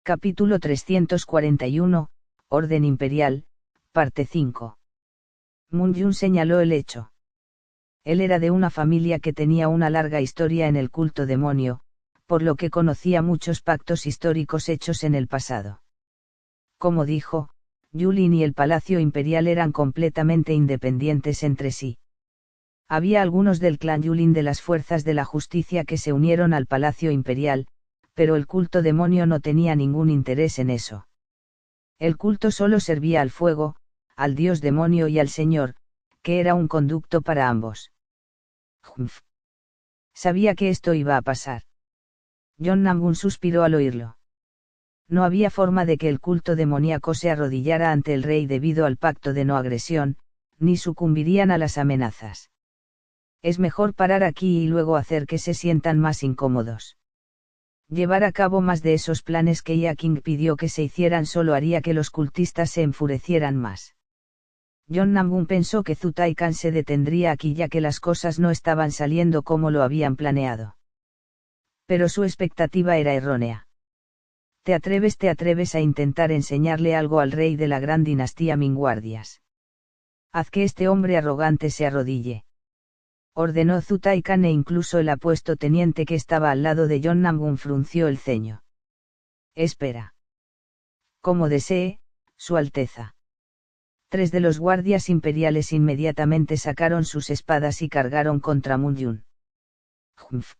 Capítulo 341, Orden Imperial, parte 5. Moon Yun señaló el hecho. Él era de una familia que tenía una larga historia en el culto demonio, por lo que conocía muchos pactos históricos hechos en el pasado. Como dijo, Yulin y el Palacio Imperial eran completamente independientes entre sí. Había algunos del clan Yulin de las fuerzas de la justicia que se unieron al Palacio Imperial, pero el culto demonio no tenía ningún interés en eso. El culto solo servía al fuego, al dios demonio y al señor, que era un conducto para ambos. Humph. Sabía que esto iba a pasar. John Namgun suspiró al oírlo. No había forma de que el culto demoníaco se arrodillara ante el rey debido al pacto de no agresión, ni sucumbirían a las amenazas. Es mejor parar aquí y luego hacer que se sientan más incómodos. Llevar a cabo más de esos planes que Yaking pidió que se hicieran solo haría que los cultistas se enfurecieran más. John Namgun pensó que Zutai Khan se detendría aquí ya que las cosas no estaban saliendo como lo habían planeado. Pero su expectativa era errónea. Te atreves a intentar enseñarle algo al rey de la gran dinastía Ming-Guardias. Haz que este hombre arrogante se arrodille. Ordenó Zutai Khan e incluso el apuesto teniente que estaba al lado de John Namgun frunció el ceño. Espera. Como desee, Su Alteza. 3 de los guardias imperiales inmediatamente sacaron sus espadas y cargaron contra Moon Yun. Humph.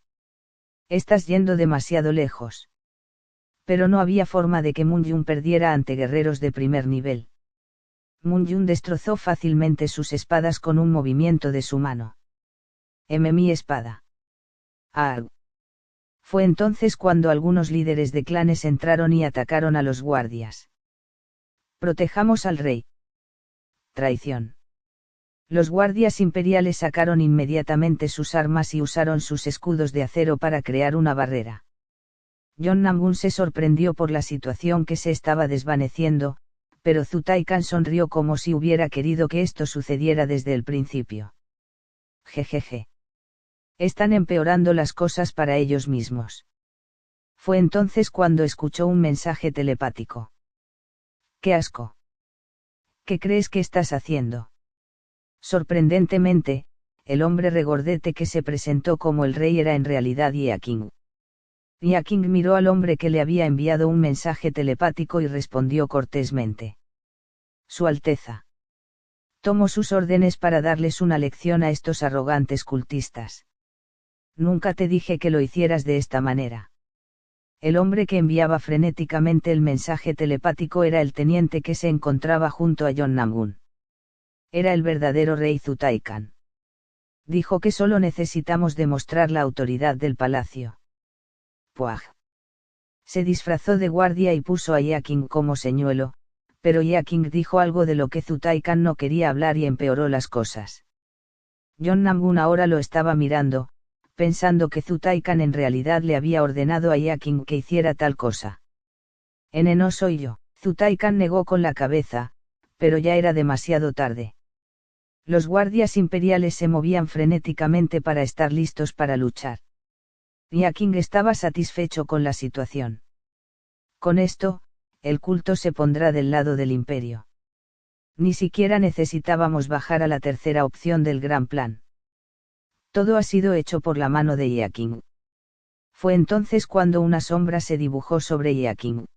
Estás yendo demasiado lejos. Pero no había forma de que Moon Yun perdiera ante guerreros de primer nivel. Moon Yun destrozó fácilmente sus espadas con un movimiento de su mano. Mi espada. Ah. Fue entonces cuando algunos líderes de clanes entraron y atacaron a los guardias. Protejamos al rey. Traición. Los guardias imperiales sacaron inmediatamente sus armas y usaron sus escudos de acero para crear una barrera. John Namgun se sorprendió por la situación que se estaba desvaneciendo, pero Zutai Khan sonrió como si hubiera querido que esto sucediera desde el principio. Jejeje. Están empeorando las cosas para ellos mismos. Fue entonces cuando escuchó un mensaje telepático. ¡Qué asco! ¿Qué crees que estás haciendo? Sorprendentemente, el hombre regordete que se presentó como el rey era en realidad Yaking. Yaking miró al hombre que le había enviado un mensaje telepático y respondió cortésmente. Su Alteza. Tomo sus órdenes para darles una lección a estos arrogantes cultistas. Nunca te dije que lo hicieras de esta manera. El hombre que enviaba frenéticamente el mensaje telepático era el teniente que se encontraba junto a John Namgun. Era el verdadero rey Zutai Khan. Dijo que solo necesitamos demostrar la autoridad del palacio. Puaj. Se disfrazó de guardia y puso a Yaking como señuelo, pero Yaking dijo algo de lo que Zutai Khan no quería hablar y empeoró las cosas. John Namgun ahora lo estaba mirando, pensando que Zutai Khan en realidad le había ordenado a Yaking que hiciera tal cosa. No soy yo. Zutai Khan negó con la cabeza, pero ya era demasiado tarde. Los guardias imperiales se movían frenéticamente para estar listos para luchar. Yaking estaba satisfecho con la situación. Con esto, el culto se pondrá del lado del imperio. Ni siquiera necesitábamos bajar a la tercera opción del gran plan. Todo ha sido hecho por la mano de Yaking. Fue entonces cuando una sombra se dibujó sobre Yaking.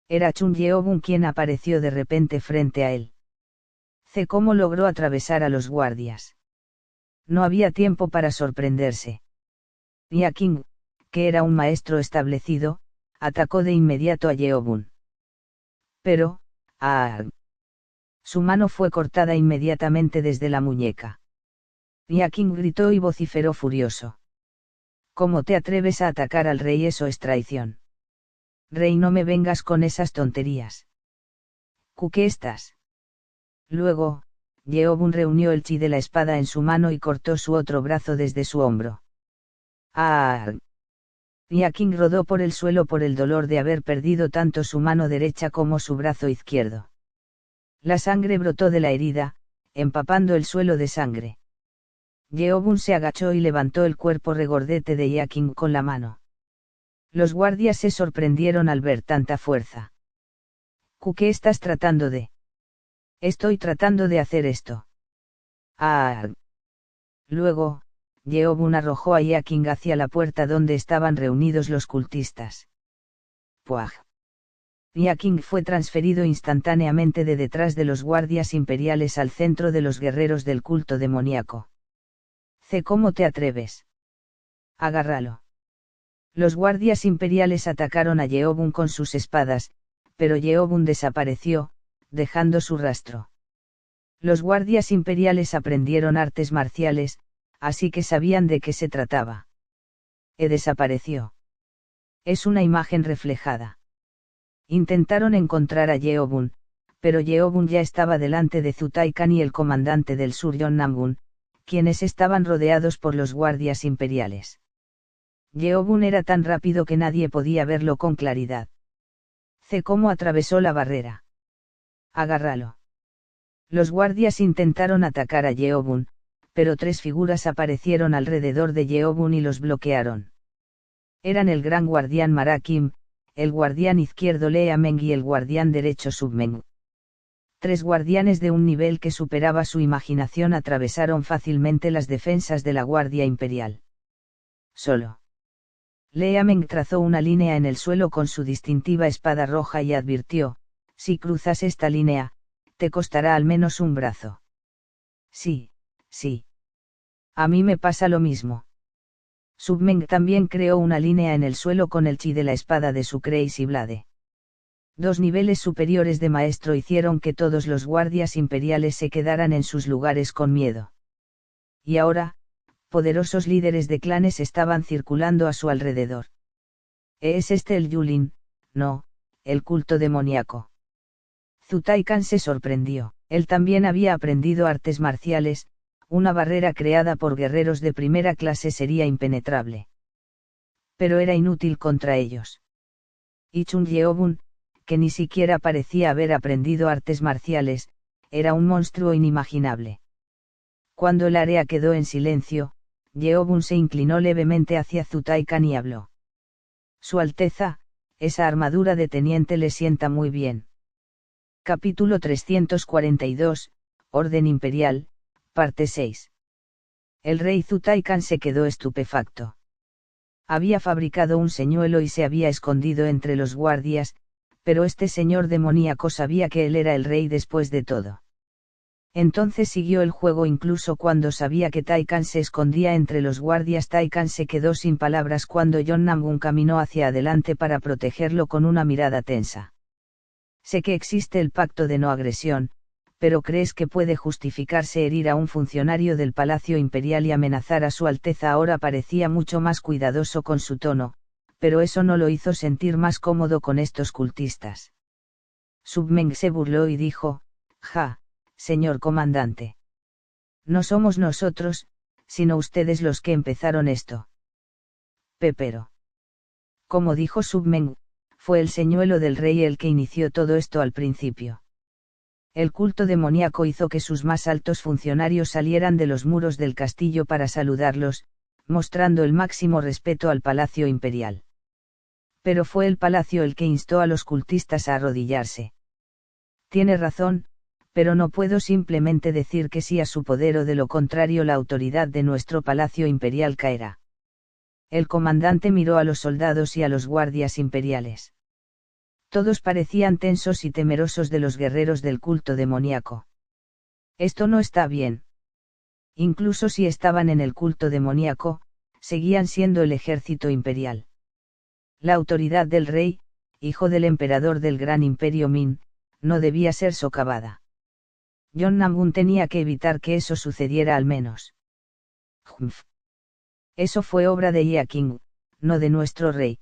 Era Chun Yeobun quien apareció de repente frente a él. ¿Cómo logró atravesar a los guardias? No había tiempo para sorprenderse. Yaking, que era un maestro establecido, atacó de inmediato a Yeobun. Pero, su mano fue cortada inmediatamente desde la muñeca. Yaking gritó y vociferó furioso. ¿Cómo te atreves a atacar al rey? Eso es traición. Rey, no me vengas con esas tonterías. ¿Qué estás? Luego, Yeobun reunió el chi de la espada en su mano y cortó su otro brazo desde su hombro. Yaking rodó por el suelo por el dolor de haber perdido tanto su mano derecha como su brazo izquierdo. La sangre brotó de la herida, empapando el suelo de sangre. Yeobun se agachó y levantó el cuerpo regordete de Yaking con la mano. Los guardias se sorprendieron al ver tanta fuerza. ¿Qué estás tratando de? Estoy tratando de hacer esto. Ah. Luego, Yeobun arrojó a Yaking hacia la puerta donde estaban reunidos los cultistas. ¡Puaj! Yaking fue transferido instantáneamente de detrás de los guardias imperiales al centro de los guerreros del culto demoníaco. ¿Cómo te atreves? Agárralo. Los guardias imperiales atacaron a Yeobun con sus espadas, pero Yeobun desapareció, dejando su rastro. Los guardias imperiales aprendieron artes marciales, así que sabían de qué se trataba. Desapareció. Es una imagen reflejada. Intentaron encontrar a Yeobun, pero Yeobun ya estaba delante de Zutaikan y el comandante del sur Yonnam-gun, quienes estaban rodeados por los guardias imperiales. Yeobun era tan rápido que nadie podía verlo con claridad. ¿Cómo atravesó la barrera? Agárralo. Los guardias intentaron atacar a Yeobun, pero tres figuras aparecieron alrededor de Yeobun y los bloquearon. Eran el gran guardián Marakim, el guardián izquierdo Lea Meng y el guardián derecho Submeng. Tres guardianes de un nivel que superaba su imaginación atravesaron fácilmente las defensas de la Guardia Imperial. Solo. Lea Meng trazó una línea en el suelo con su distintiva espada roja y advirtió: si cruzas esta línea, te costará al menos un brazo. Sí, sí. A mí me pasa lo mismo. Submeng también creó una línea en el suelo con el chi de la espada de su Crazy Blade. Dos niveles superiores de maestro hicieron que todos los guardias imperiales se quedaran en sus lugares con miedo. Y ahora, poderosos líderes de clanes estaban circulando a su alrededor. ¿Es este el Yulin? No, el culto demoníaco. Zutaikan se sorprendió. Él también había aprendido artes marciales. Una barrera creada por guerreros de primera clase sería impenetrable. Pero era inútil contra ellos. Y Chun Yeobun, que ni siquiera parecía haber aprendido artes marciales, era un monstruo inimaginable. Cuando el área quedó en silencio, Yeobun se inclinó levemente hacia Zutaikan y habló. Su Alteza, esa armadura de teniente le sienta muy bien. Capítulo 342, Orden Imperial, parte 6. El rey Zutaikan se quedó estupefacto. Había fabricado un señuelo y se había escondido entre los guardias, pero este señor demoníaco sabía que él era el rey después de todo. Entonces siguió el juego incluso cuando sabía que Taikan se escondía entre los guardias. Taikan se quedó sin palabras cuando Yonnam-gun caminó hacia adelante para protegerlo con una mirada tensa. Sé que existe el pacto de no agresión, pero ¿crees que puede justificarse herir a un funcionario del Palacio Imperial y amenazar a su Alteza? Ahora parecía mucho más cuidadoso con su tono, pero eso no lo hizo sentir más cómodo con estos cultistas. Submeng se burló y dijo: ja, señor comandante. No somos nosotros, sino ustedes los que empezaron esto. Pero. Como dijo Submeng, fue el señuelo del rey el que inició todo esto al principio. El culto demoníaco hizo que sus más altos funcionarios salieran de los muros del castillo para saludarlos, mostrando el máximo respeto al Palacio Imperial. Pero fue el palacio el que instó a los cultistas a arrodillarse. Tiene razón, pero no puedo simplemente decir que sí a su poder o de lo contrario la autoridad de nuestro Palacio Imperial caerá. El comandante miró a los soldados y a los guardias imperiales. Todos parecían tensos y temerosos de los guerreros del culto demoníaco. Esto no está bien. Incluso si estaban en el culto demoníaco, seguían siendo el ejército imperial. La autoridad del rey, hijo del emperador del gran imperio Min, no debía ser socavada. Yonnam-gun tenía que evitar que eso sucediera al menos. Humph. Eso fue obra de Yaking, no de nuestro rey.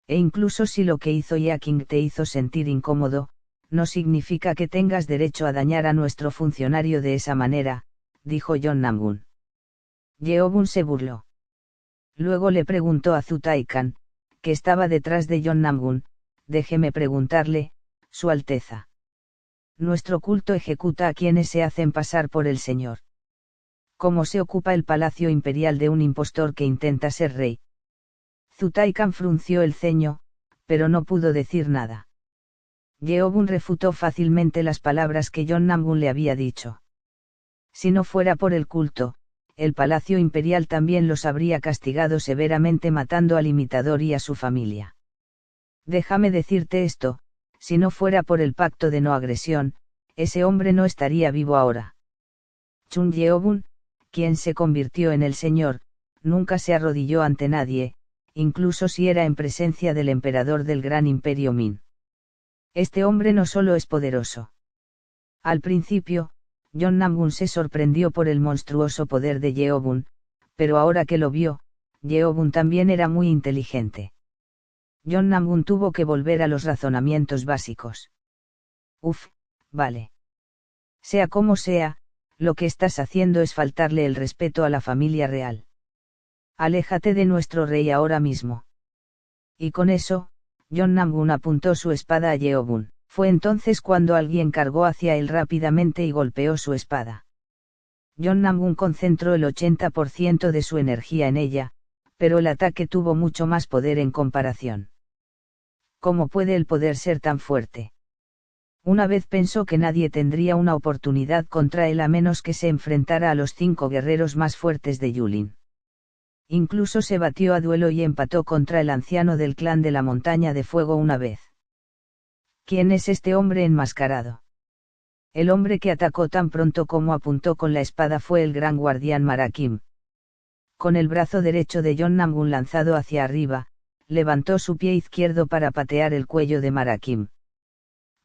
E incluso si lo que hizo Yaking te hizo sentir incómodo, no significa que tengas derecho a dañar a nuestro funcionario de esa manera, dijo Yonnam-gun. Yeobun se burló. Luego le preguntó a Zutaikan, que estaba detrás de Yonnam-gun: déjeme preguntarle, Su Alteza. Nuestro culto ejecuta a quienes se hacen pasar por el señor. ¿Cómo se ocupa el Palacio Imperial de un impostor que intenta ser rey? Zutaikan frunció el ceño, pero no pudo decir nada. Yeobun refutó fácilmente las palabras que Jonnam-gun le había dicho. Si no fuera por el culto, el Palacio Imperial también los habría castigado severamente matando al imitador y a su familia. Déjame decirte esto, si no fuera por el pacto de no agresión, ese hombre no estaría vivo ahora. Chun Yeobun, quien se convirtió en el señor, nunca se arrodilló ante nadie, incluso si era en presencia del emperador del gran imperio Min. Este hombre no solo es poderoso. Al principio, Jonnam-gun se sorprendió por el monstruoso poder de Yeobun, pero ahora que lo vio, Yeobun también era muy inteligente. Jonnam-gun tuvo que volver a los razonamientos básicos. Vale. Sea como sea, lo que estás haciendo es faltarle el respeto a la familia real. Aléjate de nuestro rey ahora mismo. Y con eso, Jonnam-gun apuntó su espada a Yeobun. Fue entonces cuando alguien cargó hacia él rápidamente y golpeó su espada. Jonnam-gun concentró el 80% de su energía en ella, pero el ataque tuvo mucho más poder en comparación. ¿Cómo puede el poder ser tan fuerte? Una vez pensó que nadie tendría una oportunidad contra él a menos que se enfrentara a los 5 guerreros más fuertes de Yulin. Incluso se batió a duelo y empató contra el anciano del clan de la Montaña de Fuego una vez. ¿Quién es este hombre enmascarado? El hombre que atacó tan pronto como apuntó con la espada fue el gran guardián Marakim. Con el brazo derecho de Jonnam-gun lanzado hacia arriba, levantó su pie izquierdo para patear el cuello de Marakim.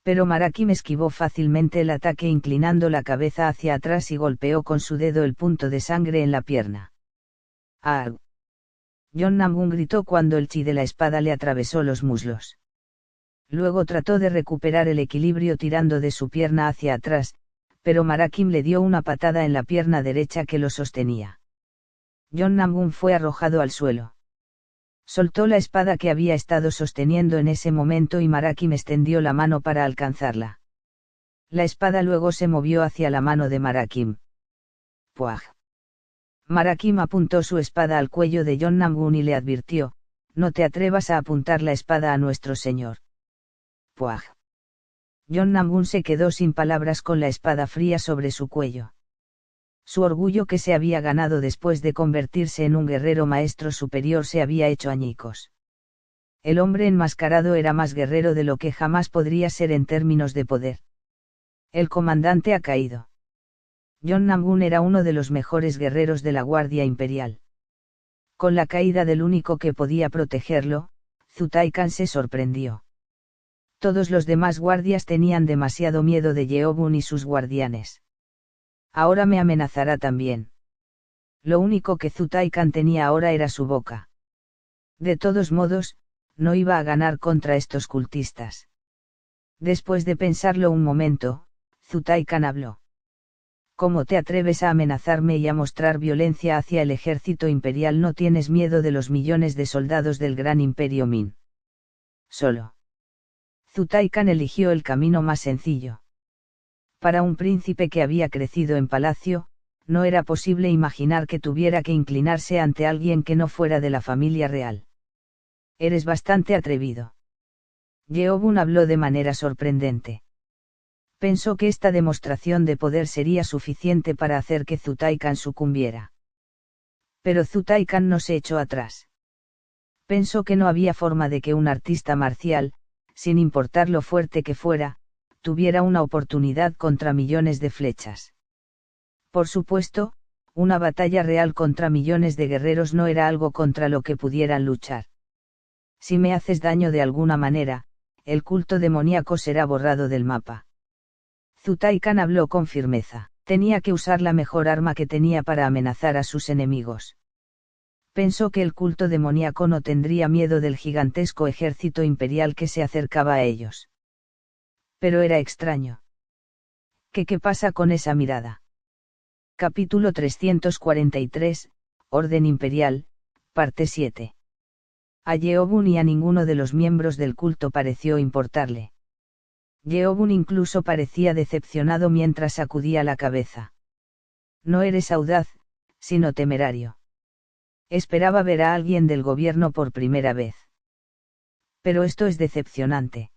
Pero Marakim esquivó fácilmente el ataque inclinando la cabeza hacia atrás y golpeó con su dedo el punto de sangre en la pierna. ¡Ah! Jonnam-gun gritó cuando el chi de la espada le atravesó los muslos. Luego trató de recuperar el equilibrio tirando de su pierna hacia atrás, pero Marakim le dio una patada en la pierna derecha que lo sostenía. Jonnam-gun fue arrojado al suelo. Soltó la espada que había estado sosteniendo en ese momento y Marakim extendió la mano para alcanzarla. La espada luego se movió hacia la mano de Marakim. ¡Puaj! Marakim apuntó su espada al cuello de Jonnam-gun y le advirtió: «No te atrevas a apuntar la espada a nuestro señor». ¡Puaj! Jonnam-gun se quedó sin palabras con la espada fría sobre su cuello. Su orgullo que se había ganado después de convertirse en un guerrero maestro superior se había hecho añicos. El hombre enmascarado era más guerrero de lo que jamás podría ser en términos de poder. El comandante ha caído. Jonnam-gun era uno de los mejores guerreros de la Guardia Imperial. Con la caída del único que podía protegerlo, Zutaikan se sorprendió. Todos los demás guardias tenían demasiado miedo de Yeobun y sus guardianes. Ahora me amenazará también. Lo único que Zutaikan tenía ahora era su boca. De todos modos, no iba a ganar contra estos cultistas. Después de pensarlo un momento, Zutaikan habló. ¿Cómo te atreves a amenazarme y a mostrar violencia hacia el ejército imperial? ¿No tienes miedo de los millones de soldados del gran imperio Min? Solo. Zutaikan eligió el camino más sencillo. Para un príncipe que había crecido en palacio, no era posible imaginar que tuviera que inclinarse ante alguien que no fuera de la familia real. Eres bastante atrevido. Yeobun habló de manera sorprendente. Pensó que esta demostración de poder sería suficiente para hacer que Zutaikan sucumbiera. Pero Zutaikan no se echó atrás. Pensó que no había forma de que un artista marcial, sin importar lo fuerte que fuera, tuviera una oportunidad contra millones de flechas. Por supuesto, una batalla real contra millones de guerreros no era algo contra lo que pudieran luchar. Si me haces daño de alguna manera, el culto demoníaco será borrado del mapa. Zutaikan habló con firmeza. Tenía que usar la mejor arma que tenía para amenazar a sus enemigos. Pensó que el culto demoníaco no tendría miedo del gigantesco ejército imperial que se acercaba a ellos. Pero era extraño. ¿Qué pasa con esa mirada? Capítulo 343, Orden Imperial, parte 7. A Yeobun y a ninguno de los miembros del culto pareció importarle. Yeobun incluso parecía decepcionado mientras sacudía la cabeza. No eres audaz, sino temerario. Esperaba ver a alguien del gobierno por primera vez. Pero esto es decepcionante.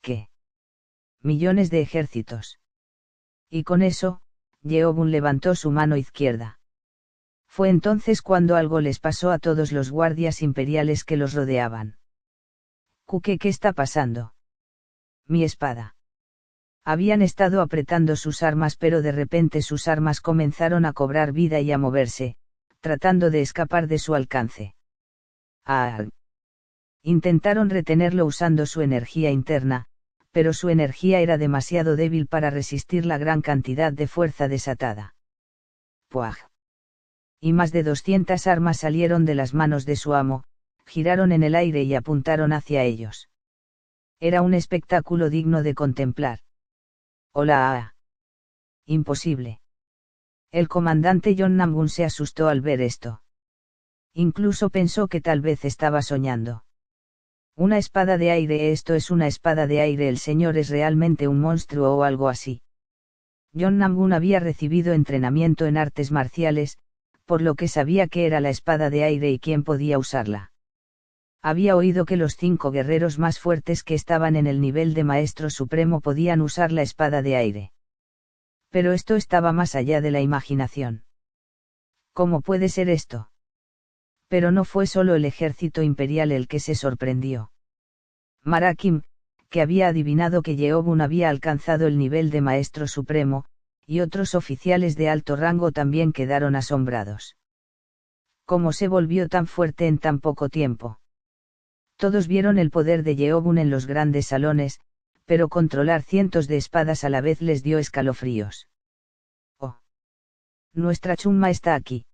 ¿Qué? Millones de ejércitos. Y con eso, Yeobun levantó su mano izquierda. Fue entonces cuando algo les pasó a todos los guardias imperiales que los rodeaban. ¿Qué está pasando? Mi espada. Habían estado apretando sus armas, pero de repente sus armas comenzaron a cobrar vida y a moverse, tratando de escapar de su alcance. Ah. Intentaron retenerlo usando su energía interna, pero su energía era demasiado débil para resistir la gran cantidad de fuerza desatada. ¡Puaj! Y más de 200 armas salieron de las manos de su amo, giraron en el aire y apuntaron hacia ellos. Era un espectáculo digno de contemplar. ¡Hola! Imposible. El comandante John Namgun se asustó al ver esto. Incluso pensó que tal vez estaba soñando. Una espada de aire, esto es una espada de aire, el señor es realmente un monstruo o algo así. John Namgun había recibido entrenamiento en artes marciales, por lo que sabía que era la espada de aire y quién podía usarla. Había oído que los 5 guerreros más fuertes que estaban en el nivel de Maestro Supremo podían usar la espada de aire. Pero esto estaba más allá de la imaginación. ¿Cómo puede ser esto? Pero no fue solo el ejército imperial el que se sorprendió. Marakim, que había adivinado que Yeobun había alcanzado el nivel de Maestro Supremo, y otros oficiales de alto rango también quedaron asombrados. ¿Cómo se volvió tan fuerte en tan poco tiempo? Todos vieron el poder de Yeobun en los grandes salones, pero controlar cientos de espadas a la vez les dio escalofríos. ¡Oh! Nuestra Chumma está aquí.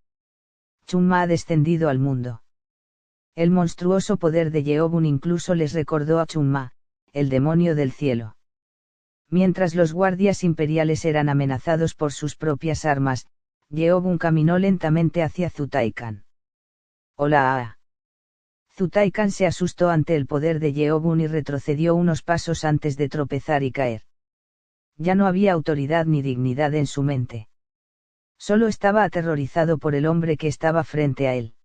Chumma ha descendido al mundo. El monstruoso poder de Yeobun incluso les recordó a Chumma, el demonio del cielo. Mientras los guardias imperiales eran amenazados por sus propias armas, Yeobun caminó lentamente hacia Zutaikan. ¡Hola! Zutaikan se asustó ante el poder de Yeobun y retrocedió unos pasos antes de tropezar y caer. Ya no había autoridad ni dignidad en su mente. Solo estaba aterrorizado por el hombre que estaba frente a él.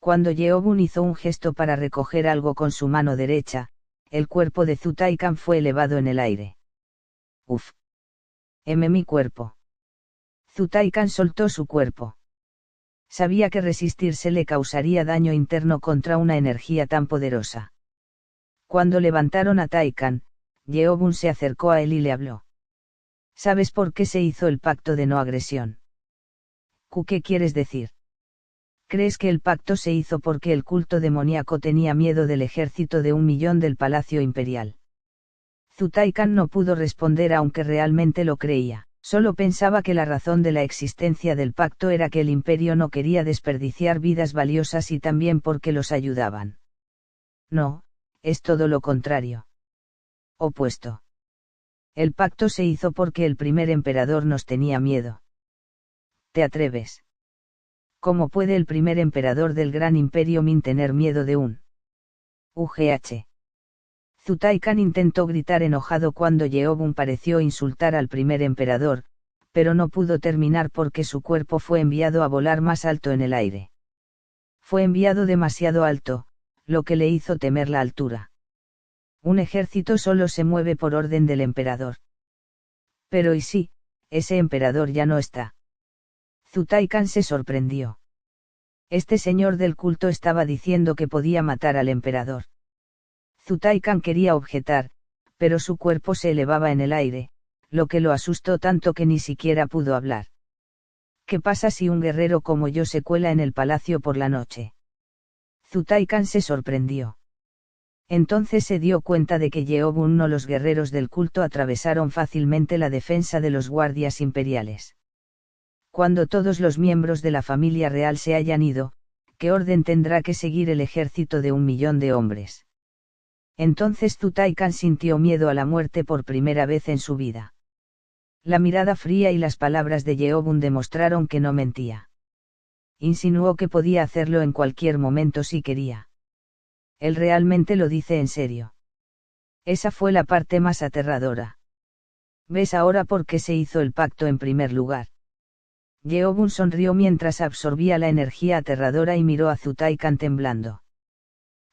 Cuando Yeobun hizo un gesto para recoger algo con su mano derecha, el cuerpo de Zutaikan fue elevado en el aire. ¡Uf! Mi cuerpo. Zutaikan soltó su cuerpo. Sabía que resistirse le causaría daño interno contra una energía tan poderosa. Cuando levantaron a Taikan, Yeobun se acercó a él y le habló. ¿Sabes por qué se hizo el pacto de no agresión? ¿Qué quieres decir? ¿Crees que el pacto se hizo porque el culto demoníaco tenía miedo del ejército de 1.000.000 del Palacio Imperial? Zutaikan no pudo responder aunque realmente lo creía, solo pensaba que la razón de la existencia del pacto era que el imperio no quería desperdiciar vidas valiosas y también porque los ayudaban. No, es todo lo contrario. Opuesto. El pacto se hizo porque el primer emperador nos tenía miedo. ¿Te atreves? ¿Cómo puede el primer emperador del gran imperio Min tener miedo de un UGH? Zutaikan intentó gritar enojado cuando Yeobun pareció insultar al primer emperador, pero no pudo terminar porque su cuerpo fue enviado a volar más alto en el aire. Fue enviado demasiado alto, lo que le hizo temer la altura. Un ejército solo se mueve por orden del emperador. Pero ¿y si, ese emperador ya no está? Zutaikan se sorprendió. Este señor del culto estaba diciendo que podía matar al emperador. Zutaikan quería objetar, pero su cuerpo se elevaba en el aire, lo que lo asustó tanto que ni siquiera pudo hablar. ¿Qué pasa si un guerrero como yo se cuela en el palacio por la noche? Zutaikan se sorprendió. Entonces se dio cuenta de que Yeobun no, los guerreros del culto atravesaron fácilmente la defensa de los guardias imperiales. Cuando todos los miembros de la familia real se hayan ido, ¿qué orden tendrá que seguir el ejército de 1.000.000 de hombres? Entonces Zutaikan sintió miedo a la muerte por primera vez en su vida. La mirada fría y las palabras de Yeobun demostraron que no mentía. Insinuó que podía hacerlo en cualquier momento si quería. Él realmente lo dice en serio. Esa fue la parte más aterradora. ¿Ves ahora por qué se hizo el pacto en primer lugar? Yeobun sonrió mientras absorbía la energía aterradora y miró a Zutaikan temblando.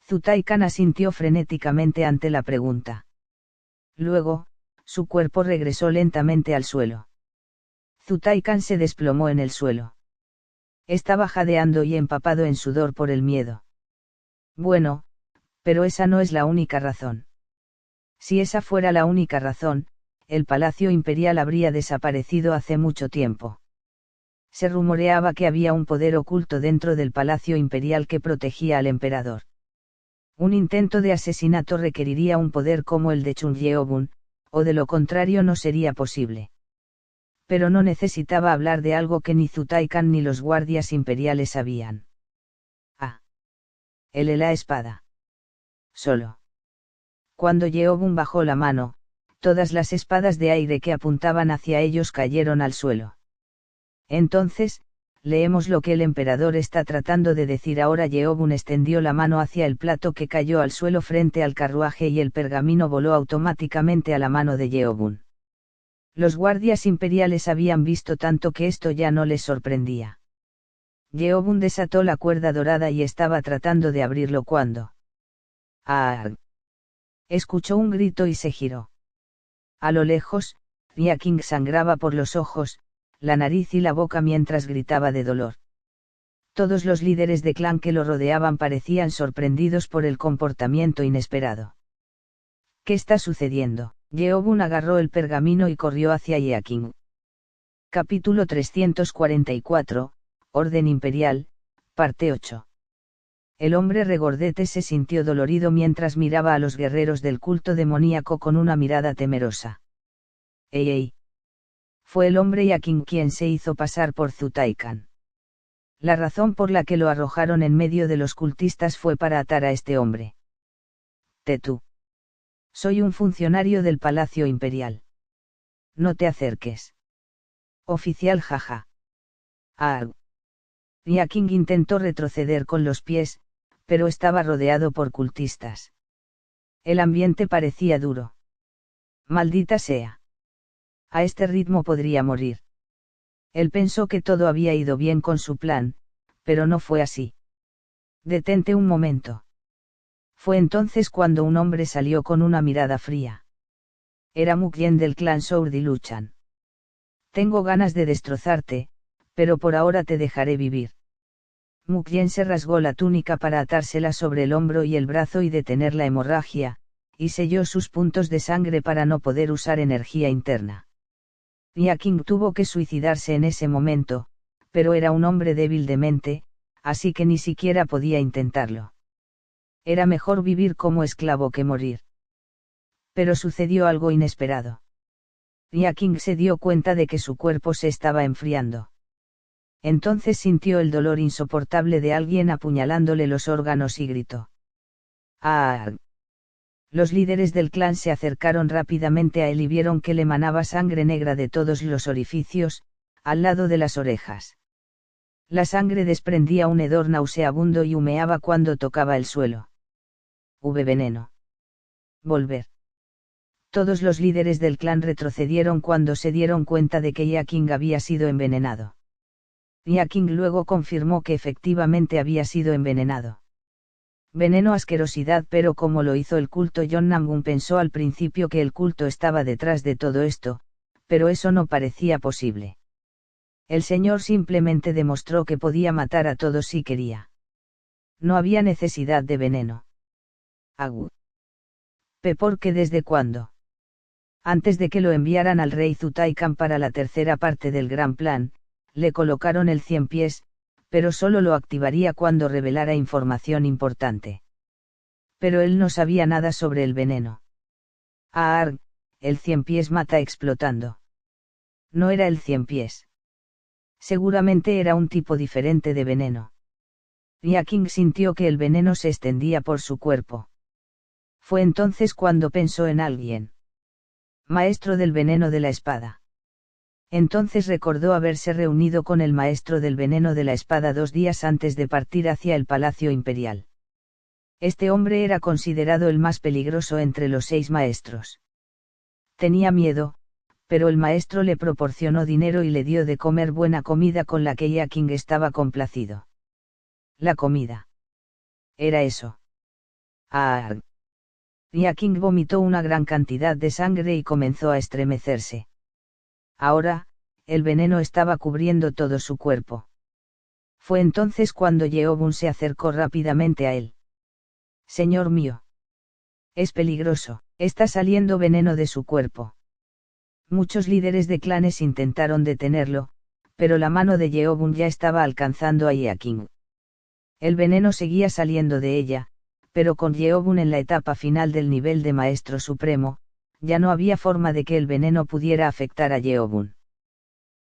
Zutaikan asintió frenéticamente ante la pregunta. Luego, su cuerpo regresó lentamente al suelo. Zutaikan se desplomó en el suelo. Estaba jadeando y empapado en sudor por el miedo. Bueno, pero esa no es la única razón. Si esa fuera la única razón, el Palacio Imperial habría desaparecido hace mucho tiempo. Se rumoreaba que había un poder oculto dentro del Palacio Imperial que protegía al emperador. Un intento de asesinato requeriría un poder como el de Chun Yeobun, o de lo contrario no sería posible. Pero no necesitaba hablar de algo que ni Zutaikan ni los guardias imperiales sabían. Ah. La espada. Solo. Cuando Yeobun bajó la mano, todas las espadas de aire que apuntaban hacia ellos cayeron al suelo. Entonces, leemos lo que el emperador está tratando de decir ahora. Yeobun extendió la mano hacia el plato que cayó al suelo frente al carruaje y el pergamino voló automáticamente a la mano de Yeobun. Los guardias imperiales habían visto tanto que esto ya no les sorprendía. Yeobun desató la cuerda dorada y estaba tratando de abrirlo cuando... ¡Ah! Escuchó un grito y se giró. A lo lejos, Lia King sangraba por los ojos, la nariz y la boca mientras gritaba de dolor. Todos los líderes de clan que lo rodeaban parecían sorprendidos por el comportamiento inesperado. ¿Qué está sucediendo? Yeobun agarró el pergamino y corrió hacia Lia King. Capítulo 344, Orden Imperial, parte 8. El hombre regordete se sintió dolorido mientras miraba a los guerreros del culto demoníaco con una mirada temerosa. ¡Ey, ey! Fue el hombre Yakin quien se hizo pasar por Zutaikan. La razón por la que lo arrojaron en medio de los cultistas fue para atar a este hombre. Tú. Soy un funcionario del Palacio Imperial. No te acerques. Oficial jaja. Ah. Yakin intentó retroceder con los pies, pero estaba rodeado por cultistas. El ambiente parecía duro. Maldita sea. A este ritmo podría morir. Él pensó que todo había ido bien con su plan, pero no fue así. Detente un momento. Fue entonces cuando un hombre salió con una mirada fría. Era Mukyen del clan Sourdi-Luchan. Tengo ganas de destrozarte, pero por ahora te dejaré vivir. Mukyen se rasgó la túnica para atársela sobre el hombro y el brazo y detener la hemorragia, y selló sus puntos de sangre para no poder usar energía interna. Yakin tuvo que suicidarse en ese momento, pero era un hombre débil de mente, así que ni siquiera podía intentarlo. Era mejor vivir como esclavo que morir. Pero sucedió algo inesperado. Yakin se dio cuenta de que su cuerpo se estaba enfriando. Entonces sintió el dolor insoportable de alguien apuñalándole los órganos y gritó. ¡Ah! Los líderes del clan se acercaron rápidamente a él y vieron que le manaba sangre negra de todos los orificios, al lado de las orejas. La sangre desprendía un hedor nauseabundo y humeaba cuando tocaba el suelo. Veneno. Volver. Todos los líderes del clan retrocedieron cuando se dieron cuenta de que Yaking había sido envenenado. Yaking luego confirmó que efectivamente había sido envenenado. Veneno asquerosidad, pero como lo hizo el culto, John Namgun pensó al principio que el culto estaba detrás de todo esto, pero eso no parecía posible. El señor simplemente demostró que podía matar a todos si quería. No había necesidad de veneno. Agu. ¿Por qué desde cuándo? Antes de que lo enviaran al rey Zutaikan para la tercera parte del gran plan, le colocaron el 100 pies, pero solo lo activaría cuando revelara información importante. Pero él no sabía nada sobre el veneno. Ah, el 100 pies mata explotando. No era el 100 pies. Seguramente era un tipo diferente de veneno. Yaking sintió que el veneno se extendía por su cuerpo. Fue entonces cuando pensó en alguien. Maestro del veneno de la espada. Entonces recordó haberse reunido con el maestro del veneno de la espada 2 días antes de partir hacia el Palacio Imperial. Este hombre era considerado el más peligroso entre los 6 maestros. Tenía miedo, pero el maestro le proporcionó dinero y le dio de comer buena comida con la que Yaking estaba complacido. La comida. Era eso. Ah. Yaking vomitó una gran cantidad de sangre y comenzó a estremecerse. Ahora, el veneno estaba cubriendo todo su cuerpo. Fue entonces cuando Yeobun se acercó rápidamente a él. Señor mío. Es peligroso, está saliendo veneno de su cuerpo. Muchos líderes de clanes intentaron detenerlo, pero la mano de Yeobun ya estaba alcanzando a Yaking. El veneno seguía saliendo de ella, pero con Yeobun en la etapa final del nivel de Maestro Supremo, ya no había forma de que el veneno pudiera afectar a Yeobun.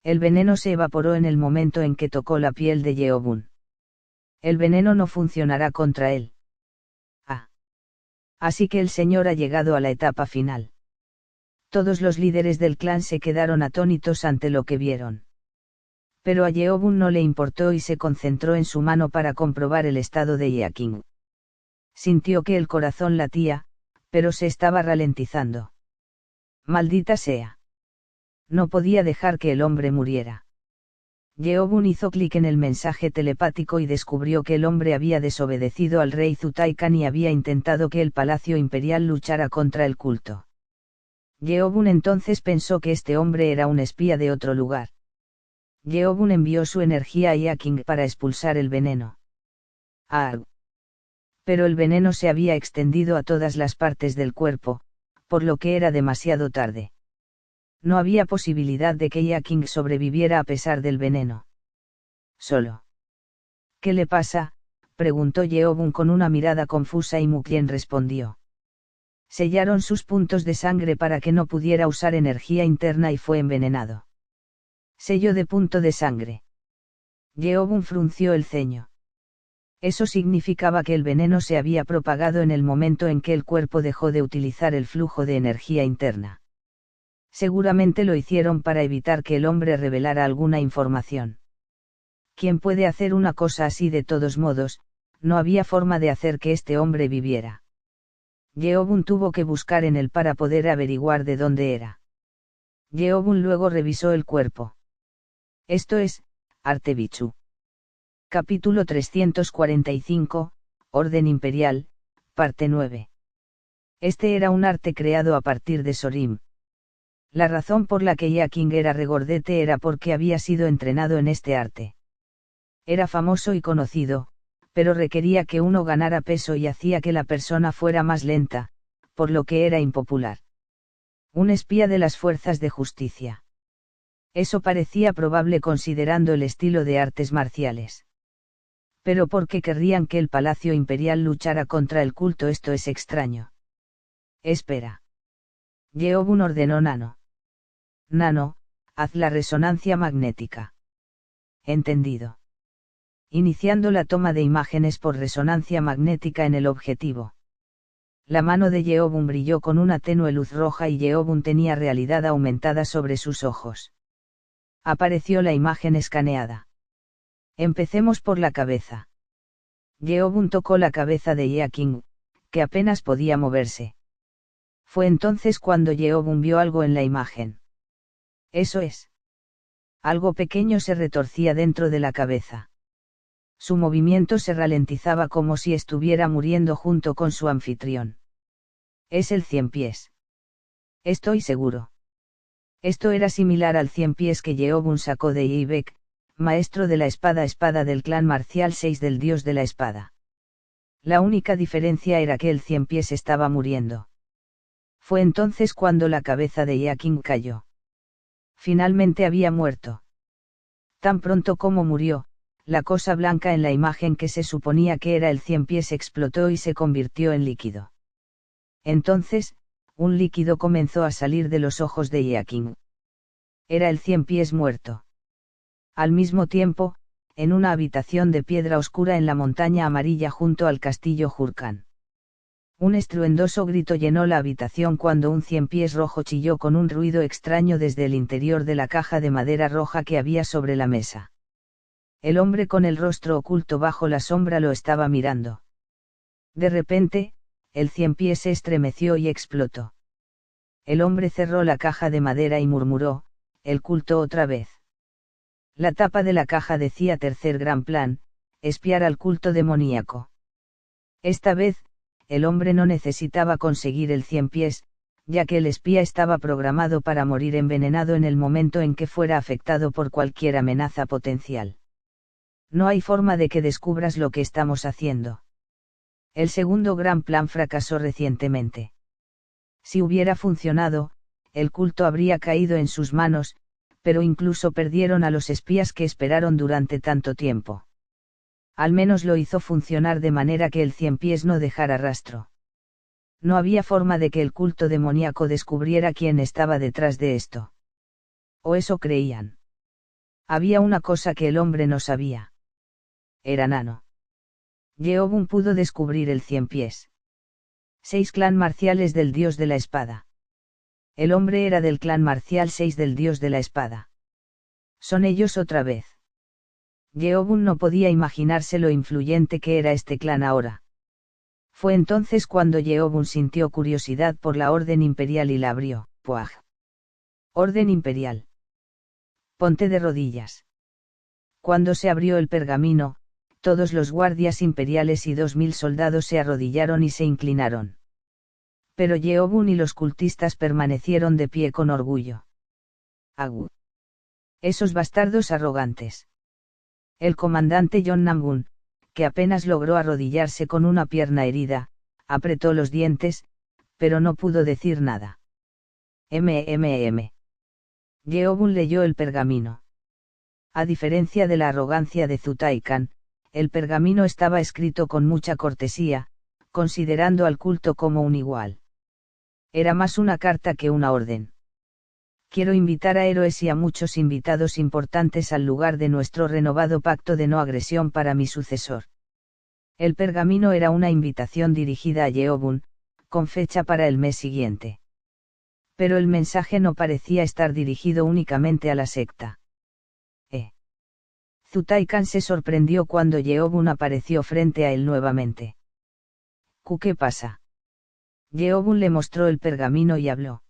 El veneno se evaporó en el momento en que tocó la piel de Yeobun. El veneno no funcionará contra él. Ah. Así que el señor ha llegado a la etapa final. Todos los líderes del clan se quedaron atónitos ante lo que vieron. Pero a Yeobun no le importó y se concentró en su mano para comprobar el estado de Yaking. Sintió que el corazón latía, pero se estaba ralentizando. Maldita sea. No podía dejar que el hombre muriera. Yeobun hizo clic en el mensaje telepático y descubrió que el hombre había desobedecido al rey Zutaikan y había intentado que el Palacio Imperial luchara contra el culto. Yeobun entonces pensó que este hombre era un espía de otro lugar. Yeobun envió su energía a Yaking para expulsar el veneno. Ah. Pero el veneno se había extendido a todas las partes del cuerpo, por lo que era demasiado tarde. No había posibilidad de que Yaking sobreviviera a pesar del veneno. Solo. ¿Qué le pasa?, preguntó Yeobun con una mirada confusa y Mukien respondió. Sellaron sus puntos de sangre para que no pudiera usar energía interna y fue envenenado. Sello de punto de sangre. Yeobun frunció el ceño. Eso significaba que el veneno se había propagado en el momento en que el cuerpo dejó de utilizar el flujo de energía interna. Seguramente lo hicieron para evitar que el hombre revelara alguna información. ¿Quién puede hacer una cosa así de todos modos? No había forma de hacer que este hombre viviera. Yeobun tuvo que buscar en él para poder averiguar de dónde era. Yeobun luego revisó el cuerpo. Esto es, arte bichu. Capítulo 345, Orden Imperial, parte 9. Este era un arte creado a partir de Sorim. La razón por la que Yaking era regordete era porque había sido entrenado en este arte. Era famoso y conocido, pero requería que uno ganara peso y hacía que la persona fuera más lenta, por lo que era impopular. Un espía de las fuerzas de justicia. Eso parecía probable considerando el estilo de artes marciales. Pero ¿por qué querrían que el Palacio Imperial luchara contra el culto? Esto es extraño. Espera. Yeobun ordenó Nano. Nano, haz la resonancia magnética. Entendido. Iniciando la toma de imágenes por resonancia magnética en el objetivo. La mano de Yeobun brilló con una tenue luz roja y Yeobun tenía realidad aumentada sobre sus ojos. Apareció la imagen escaneada. Empecemos por la cabeza. Yeobun tocó la cabeza de Yaking, que apenas podía moverse. Fue entonces cuando Yeobun vio algo en la imagen. Eso es. Algo pequeño se retorcía dentro de la cabeza. Su movimiento se ralentizaba como si estuviera muriendo junto con su anfitrión. Es el 100 pies. Estoy seguro. Esto era similar al 100 pies que Yeobun sacó de Yeibek, maestro de la espada del clan marcial 6 del dios de la espada. La única diferencia era que el 100 pies estaba muriendo. Fue entonces cuando la cabeza de Yaking cayó. Finalmente había muerto. Tan pronto como murió, la cosa blanca en la imagen que se suponía que era el 100 pies explotó y se convirtió en líquido. Entonces, un líquido comenzó a salir de los ojos de Yaking. Era el 100 pies muerto. Al mismo tiempo, en una habitación de piedra oscura en la montaña amarilla junto al castillo Hurkan. Un estruendoso grito llenó la habitación cuando un 100 pies rojo chilló con un ruido extraño desde el interior de la caja de madera roja que había sobre la mesa. El hombre con el rostro oculto bajo la sombra lo estaba mirando. De repente, el 100 pies se estremeció y explotó. El hombre cerró la caja de madera y murmuró, el culto otra vez. La tapa de la caja decía tercer gran plan, espiar al culto demoníaco. Esta vez, el hombre no necesitaba conseguir el 100 pies, ya que el espía estaba programado para morir envenenado en el momento en que fuera afectado por cualquier amenaza potencial. No hay forma de que descubras lo que estamos haciendo. El segundo gran plan fracasó recientemente. Si hubiera funcionado, el culto habría caído en sus manos, pero incluso perdieron a los espías que esperaron durante tanto tiempo. Al menos lo hizo funcionar de manera que el 100 pies no dejara rastro. No había forma de que el culto demoníaco descubriera quién estaba detrás de esto. O eso creían. Había una cosa que el hombre no sabía. Era Nano. Yeobun pudo descubrir el 100 pies. 6 clan marciales del dios de la espada. El hombre era del clan marcial 6 del dios de la espada. Son ellos otra vez. Yeobun no podía imaginarse lo influyente que era este clan ahora. Fue entonces cuando Yeobun sintió curiosidad por la Orden Imperial y la abrió. Puaj. Orden Imperial. Ponte de rodillas. Cuando se abrió el pergamino, todos los guardias imperiales y 2000 soldados se arrodillaron y se inclinaron. Pero Yeobun y los cultistas permanecieron de pie con orgullo. Agu. Esos bastardos arrogantes. El comandante John Namgun, que apenas logró arrodillarse con una pierna herida, apretó los dientes, pero no pudo decir nada. Yeobun leyó el pergamino. A diferencia de la arrogancia de Zutaikan, el pergamino estaba escrito con mucha cortesía, considerando al culto como un igual. Era más una carta que una orden. Quiero invitar a héroes y a muchos invitados importantes al lugar de nuestro renovado pacto de no agresión para mi sucesor. El pergamino era una invitación dirigida a Yeobun, con fecha para el mes siguiente. Pero el mensaje no parecía estar dirigido únicamente a la secta. Zutaikan se sorprendió cuando Yeobun apareció frente a él nuevamente. ¿Qué pasa? Yeobun le mostró el pergamino y habló.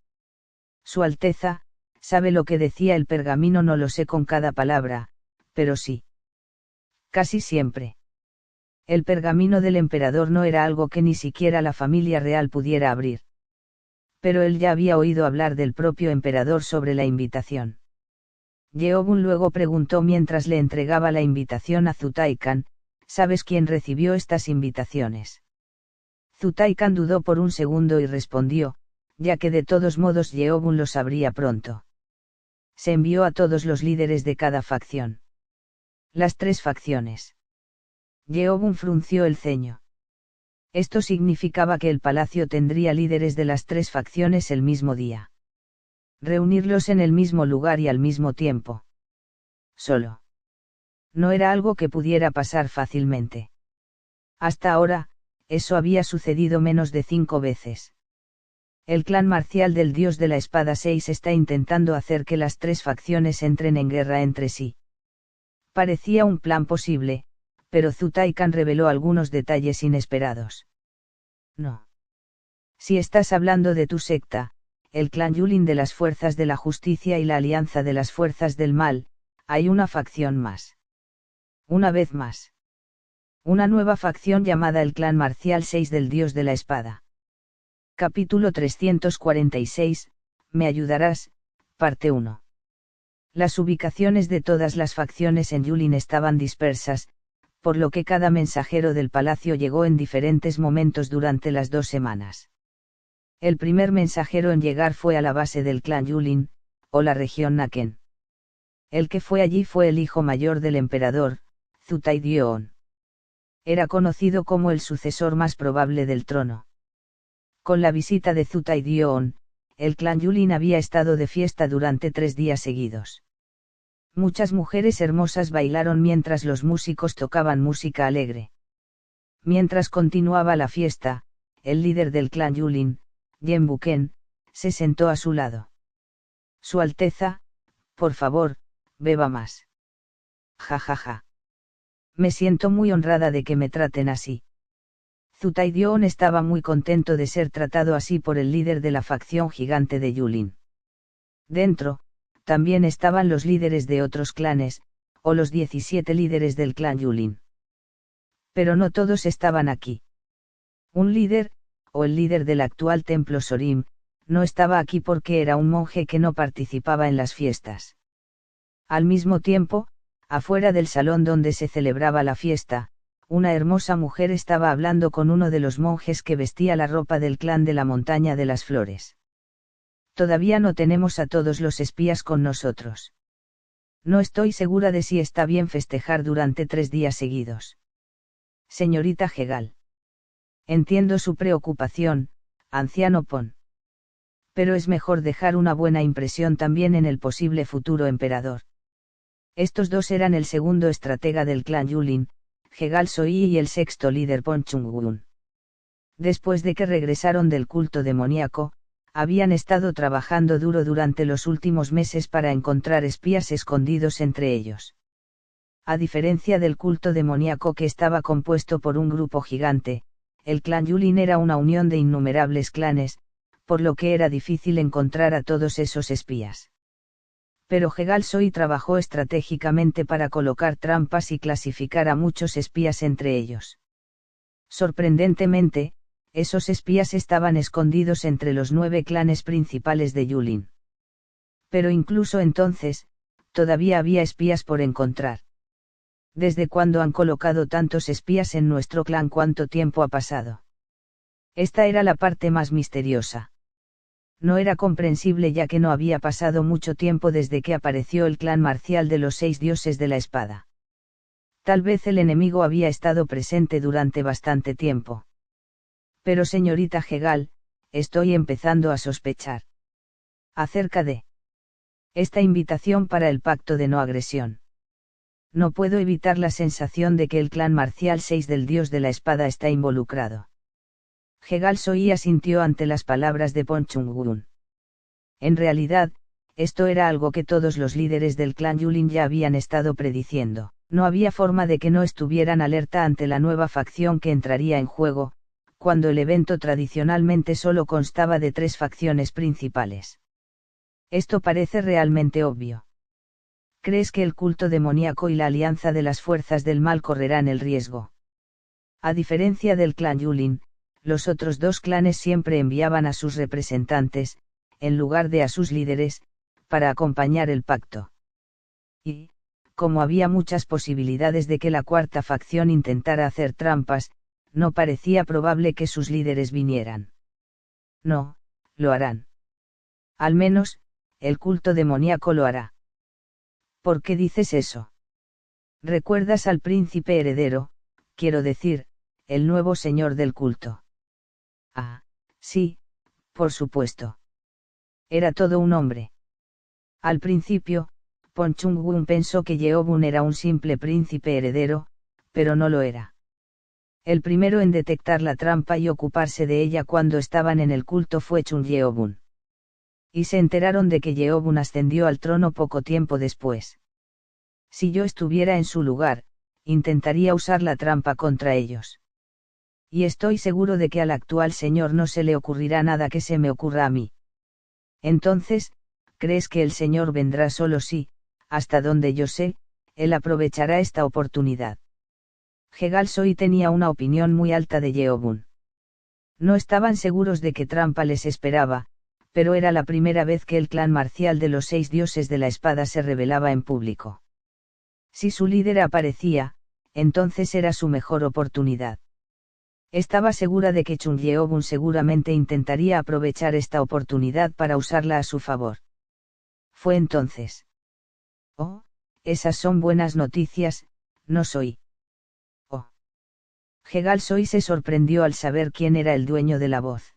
Su Alteza, sabe lo que decía el pergamino, no lo sé con cada palabra, pero sí. Casi siempre. El pergamino del emperador no era algo que ni siquiera la familia real pudiera abrir. Pero él ya había oído hablar del propio emperador sobre la invitación. Yeobun luego preguntó mientras le entregaba la invitación a Zutaikan, ¿sabes quién recibió estas invitaciones? Zutaikan dudó por un segundo y respondió, ya que de todos modos Yeobun lo sabría pronto. Se envió a todos los líderes de cada facción. Las 3 facciones. Yeobun frunció el ceño. Esto significaba que el palacio tendría líderes de las 3 facciones el mismo día. Reunirlos en el mismo lugar y al mismo tiempo. Solo. No era algo que pudiera pasar fácilmente. Hasta ahora, eso había sucedido menos de 5 veces. El clan marcial del dios de la espada 6 está intentando hacer que las 3 facciones entren en guerra entre sí. Parecía un plan posible, pero Zutaikan reveló algunos detalles inesperados. No. Si estás hablando de tu secta, el clan Yulin de las Fuerzas de la Justicia y la Alianza de las Fuerzas del Mal, hay una facción más. Una vez más. Una nueva facción llamada el clan marcial 6 del dios de la espada. Capítulo 346, ¿me ayudarás? Parte 1. Las ubicaciones de todas las facciones en Yulin estaban dispersas, por lo que cada mensajero del palacio llegó en diferentes momentos durante las 2 semanas. El primer mensajero en llegar fue a la base del clan Yulin, o la región Naken. El que fue allí fue el hijo mayor del emperador, Zutaidyeon. Era conocido como el sucesor más probable del trono. Con la visita de Zutaidyeon, el clan Yulin había estado de fiesta durante 3 días seguidos. Muchas mujeres hermosas bailaron mientras los músicos tocaban música alegre. Mientras continuaba la fiesta, el líder del clan Yulin, Yen Buken, se sentó a su lado. Su Alteza, por favor, beba más. Ja ja ja. Me siento muy honrada de que me traten así. Zutaidyon estaba muy contento de ser tratado así por el líder de la facción gigante de Yulin. Dentro, también estaban los líderes de otros clanes, o los 17 líderes del clan Yulin. Pero no todos estaban aquí. Un líder, o el líder del actual templo Sorim, no estaba aquí porque era un monje que no participaba en las fiestas. Al mismo tiempo, afuera del salón donde se celebraba la fiesta, una hermosa mujer estaba hablando con uno de los monjes que vestía la ropa del clan de la Montaña de las Flores. Todavía no tenemos a todos los espías con nosotros. No estoy segura de si está bien festejar durante 3 días seguidos. Señorita Hegal. Entiendo su preocupación, anciano Pon. Pero es mejor dejar una buena impresión también en el posible futuro emperador. Estos dos eran el segundo estratega del clan Yulin, Hegal Soi y el sexto líder Pon Chung-wun. Después de que regresaron del culto demoníaco, habían estado trabajando duro durante los últimos meses para encontrar espías escondidos entre ellos. A diferencia del culto demoníaco que estaba compuesto por un grupo gigante, el clan Yulin era una unión de innumerables clanes, por lo que era difícil encontrar a todos esos espías. Pero Hegal Soi trabajó estratégicamente para colocar trampas y clasificar a muchos espías entre ellos. Sorprendentemente, esos espías estaban escondidos entre los 9 clanes principales de Yulin. Pero incluso entonces, todavía había espías por encontrar. ¿Desde cuándo han colocado tantos espías en nuestro clan? ¿Cuánto tiempo ha pasado? Esta era la parte más misteriosa. No era comprensible ya que no había pasado mucho tiempo desde que apareció el clan marcial de los 6 dioses de la espada. Tal vez el enemigo había estado presente durante bastante tiempo. Pero señorita Hegal, estoy empezando a sospechar. Acerca de esta invitación para el pacto de no agresión. No puedo evitar la sensación de que el clan marcial 6 del dios de la espada está involucrado. Hegal Soi asintió ante las palabras de Pon Chung-wun. En realidad, esto era algo que todos los líderes del clan Yulin ya habían estado prediciendo. No había forma de que no estuvieran alerta ante la nueva facción que entraría en juego, cuando el evento tradicionalmente solo constaba de 3 facciones principales. Esto parece realmente obvio. ¿Crees que el culto demoníaco y la alianza de las fuerzas del mal correrán el riesgo? A diferencia del clan Yulin, los otros 2 clanes siempre enviaban a sus representantes, en lugar de a sus líderes, para acompañar el pacto. Y, como había muchas posibilidades de que la cuarta facción intentara hacer trampas, no parecía probable que sus líderes vinieran. No, lo harán. Al menos, el culto demoníaco lo hará. ¿Por qué dices eso? ¿Recuerdas al príncipe heredero, quiero decir, el nuevo señor del culto? Ah, sí, por supuesto. Era todo un hombre. Al principio, Pon Chung-wun pensó que Yeobun era un simple príncipe heredero, pero no lo era. El primero en detectar la trampa y ocuparse de ella cuando estaban en el culto fue Chung Yeobun. Y se enteraron de que Yeobun ascendió al trono poco tiempo después. Si yo estuviera en su lugar, intentaría usar la trampa contra ellos. Y estoy seguro de que al actual señor no se le ocurrirá nada que se me ocurra a mí. Entonces, ¿crees que el señor vendrá solo si, hasta donde yo sé, él aprovechará esta oportunidad? Hegal Soi tenía una opinión muy alta de Yeobun. No estaban seguros de qué trampa les esperaba, pero era la primera vez que el clan marcial de los 6 dioses de la espada se revelaba en público. Si su líder aparecía, entonces era su mejor oportunidad. Estaba segura de que Chung Yeobun seguramente intentaría aprovechar esta oportunidad para usarla a su favor. Fue entonces. Oh, esas son buenas noticias, no soy. Oh. Hegal Soi se sorprendió al saber quién era el dueño de la voz.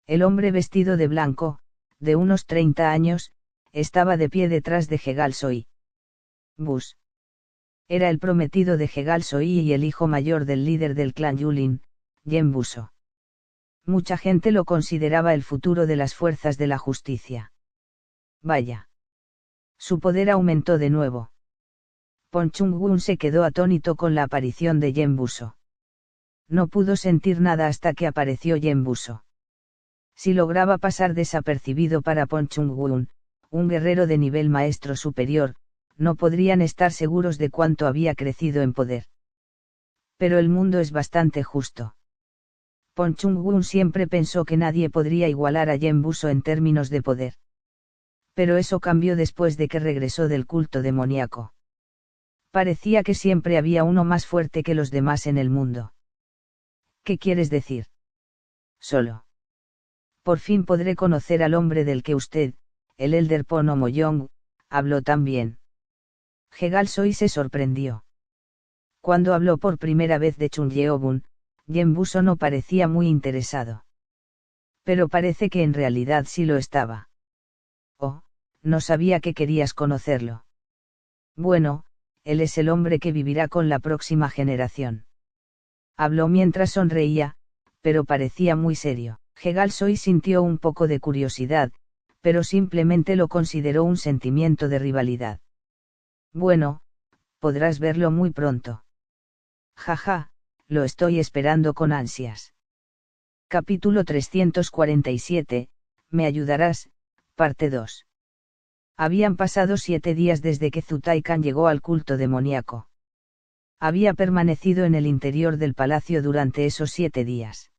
El hombre vestido de blanco, de unos 30 años, estaba de pie detrás de Hegal Soi. Bus. Era el prometido de Hegal Soi y el hijo mayor del líder del clan Yulin, Yen Buso. Mucha gente lo consideraba el futuro de las fuerzas de la justicia. Vaya. Su poder aumentó de nuevo. Pon Chung-wun se quedó atónito con la aparición de Yen Buso. No pudo sentir nada hasta que apareció Yen Buso. Si lograba pasar desapercibido para Pon Chung-won, un guerrero de nivel maestro superior, no podrían estar seguros de cuánto había crecido en poder. Pero el mundo es bastante justo. Pon Chung-won siempre pensó que nadie podría igualar a Yen Buso en términos de poder. Pero eso cambió después de que regresó del culto demoníaco. Parecía que siempre había uno más fuerte que los demás en el mundo. ¿Qué quieres decir? Solo. Por fin podré conocer al hombre del que usted, el Elder Pon Omoyong, habló tan bien. Hegal Soi se sorprendió. Cuando habló por primera vez de Chun Yeobun, Yen Buso no parecía muy interesado. Pero parece que en realidad sí lo estaba. Oh, no sabía que querías conocerlo. Bueno, él es el hombre que vivirá con la próxima generación. Habló mientras sonreía, pero parecía muy serio. Hegal Soi sintió un poco de curiosidad, pero simplemente lo consideró un sentimiento de rivalidad. Bueno, podrás verlo muy pronto. Jaja, lo estoy esperando con ansias. Capítulo 347, ¿me ayudarás? Parte 2. Habían pasado 7 días desde que Zutaikan llegó al culto demoníaco. Había permanecido en el interior del palacio durante esos 7 días.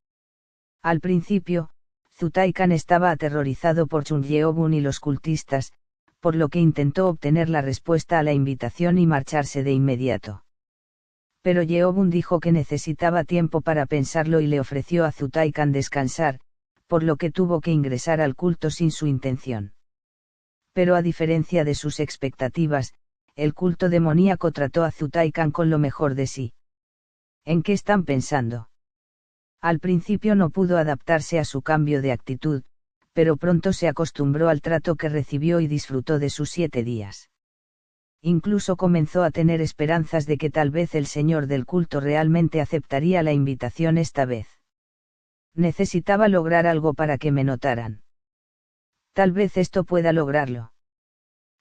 Al principio, Zutaikan estaba aterrorizado por Chun Yeobun y los cultistas, por lo que intentó obtener la respuesta a la invitación y marcharse de inmediato. Pero Yeobun dijo que necesitaba tiempo para pensarlo y le ofreció a Zutaikan descansar, por lo que tuvo que ingresar al culto sin su intención. Pero a diferencia de sus expectativas, el culto demoníaco trató a Zutaikan con lo mejor de sí. ¿En qué están pensando? Al principio no pudo adaptarse a su cambio de actitud, pero pronto se acostumbró al trato que recibió y disfrutó de sus 7 días. Incluso comenzó a tener esperanzas de que tal vez el señor del culto realmente aceptaría la invitación esta vez. Necesitaba lograr algo para que me notaran. Tal vez esto pueda lograrlo.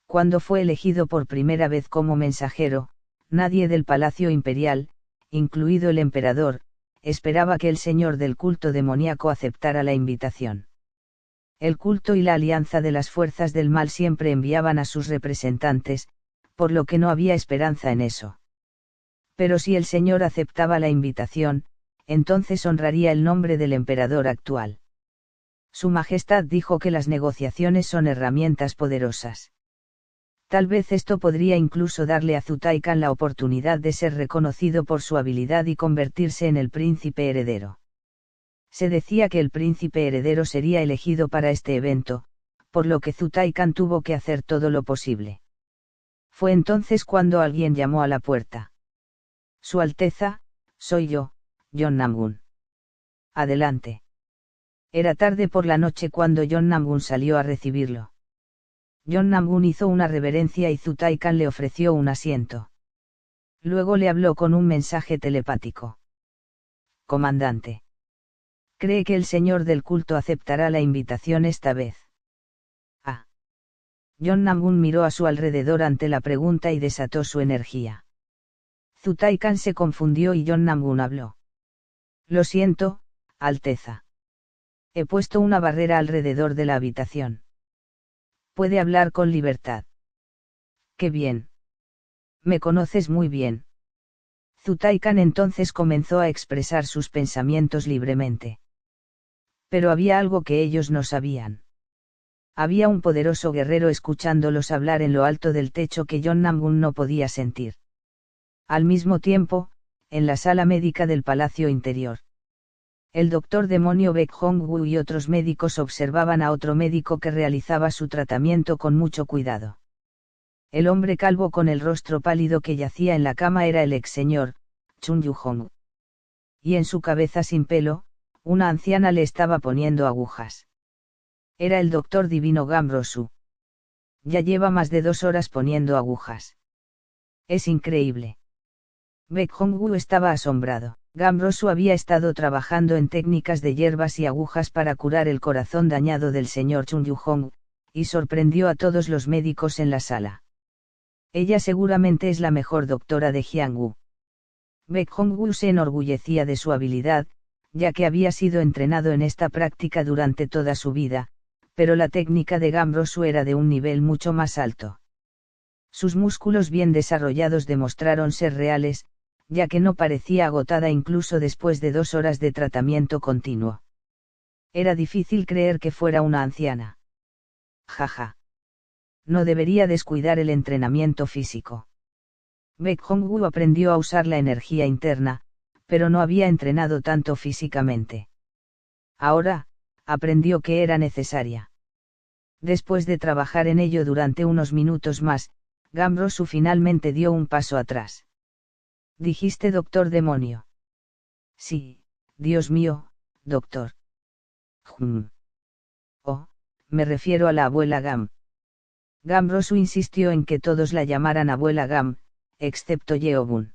Cuando fue elegido por primera vez como mensajero, nadie del Palacio Imperial, incluido el emperador, esperaba que el señor del culto demoníaco aceptara la invitación. El culto y la alianza de las fuerzas del mal siempre enviaban a sus representantes, por lo que no había esperanza en eso. Pero si el señor aceptaba la invitación, entonces honraría el nombre del emperador actual. Su Majestad dijo que las negociaciones son herramientas poderosas. Tal vez esto podría incluso darle a Zutaikan la oportunidad de ser reconocido por su habilidad y convertirse en el príncipe heredero. Se decía que el príncipe heredero sería elegido para este evento, por lo que Zutaikan tuvo que hacer todo lo posible. Fue entonces cuando alguien llamó a la puerta. Su Alteza, soy yo, John Namgun. Adelante. Era tarde por la noche cuando John Namgun salió a recibirlo. John Namgun hizo una reverencia y Zutaikan le ofreció un asiento. Luego le habló con un mensaje telepático. Comandante. ¿Cree que el señor del culto aceptará la invitación esta vez? Ah. John Namgun miró a su alrededor ante la pregunta y desató su energía. Zutaikan se confundió y John Namgun habló. Lo siento, Alteza. He puesto una barrera alrededor de la habitación. Puede hablar con libertad. Qué bien. Me conoces muy bien. Zutaikan entonces comenzó a expresar sus pensamientos libremente. Pero había algo que ellos no sabían. Había un poderoso guerrero escuchándolos hablar en lo alto del techo que John Namgun no podía sentir. Al mismo tiempo, en la sala médica del palacio interior. El doctor demonio Baek Hong-woo y otros médicos observaban a otro médico que realizaba su tratamiento con mucho cuidado. El hombre calvo con el rostro pálido que yacía en la cama era el ex señor, Chun Yu-hong. Y en su cabeza sin pelo, una anciana le estaba poniendo agujas. Era el doctor divino Gambrosu. Ya lleva más de 2 horas poniendo agujas. Es increíble. Baek Hong-woo estaba asombrado. Gambrosu había estado trabajando en técnicas de hierbas y agujas para curar el corazón dañado del señor Chun Yu-hong, y sorprendió a todos los médicos en la sala. Ella seguramente es la mejor doctora de Jianghu. Baek Hong-woo se enorgullecía de su habilidad, ya que había sido entrenado en esta práctica durante toda su vida, pero la técnica de Gambrosu era de un nivel mucho más alto. Sus músculos bien desarrollados demostraron ser reales, ya que no parecía agotada incluso después de 2 horas de tratamiento continuo. Era difícil creer que fuera una anciana. Jaja. No debería descuidar el entrenamiento físico. Baek Hong-woo aprendió a usar la energía interna, pero no había entrenado tanto físicamente. Ahora, aprendió que era necesaria. Después de trabajar en ello durante unos minutos más, Gambrosu finalmente dio un paso atrás. ¿Dijiste doctor demonio? Sí, Dios mío, doctor. Oh, me refiero a la abuela Gam. Gambrosu insistió en que todos la llamaran abuela Gam, excepto Yeobun.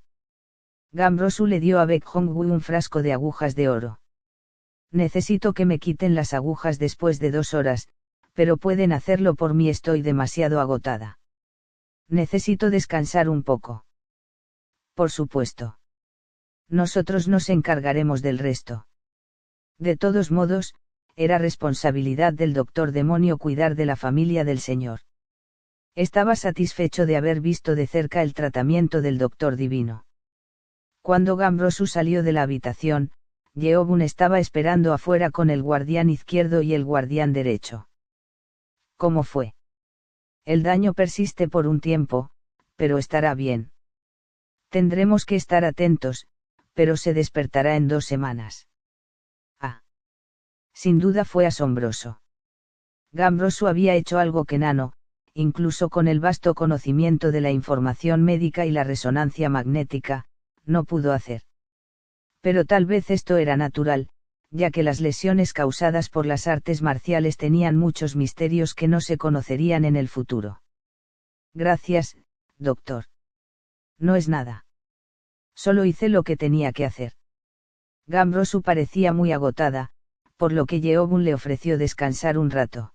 Gambrosu le dio a Baek Hong-woo un frasco de agujas de oro. Necesito que me quiten las agujas después de 2 horas, pero pueden hacerlo por mí, estoy demasiado agotada. Necesito descansar un poco. Por supuesto. Nosotros nos encargaremos del resto. De todos modos, era responsabilidad del doctor demonio cuidar de la familia del señor. Estaba satisfecho de haber visto de cerca el tratamiento del doctor divino. Cuando Gambrosu salió de la habitación, Yeobun estaba esperando afuera con el guardián izquierdo y el guardián derecho. ¿Cómo fue? El daño persiste por un tiempo, pero estará bien. Tendremos que estar atentos, pero se despertará en 2 semanas. Ah. Sin duda fue asombroso. Gambrosu había hecho algo que Nano, incluso con el vasto conocimiento de la información médica y la resonancia magnética, no pudo hacer. Pero tal vez esto era natural, ya que las lesiones causadas por las artes marciales tenían muchos misterios que no se conocerían en el futuro. Gracias, doctor. No es nada. Solo hice lo que tenía que hacer. Gambrosu parecía muy agotada, por lo que Yeobun le ofreció descansar un rato.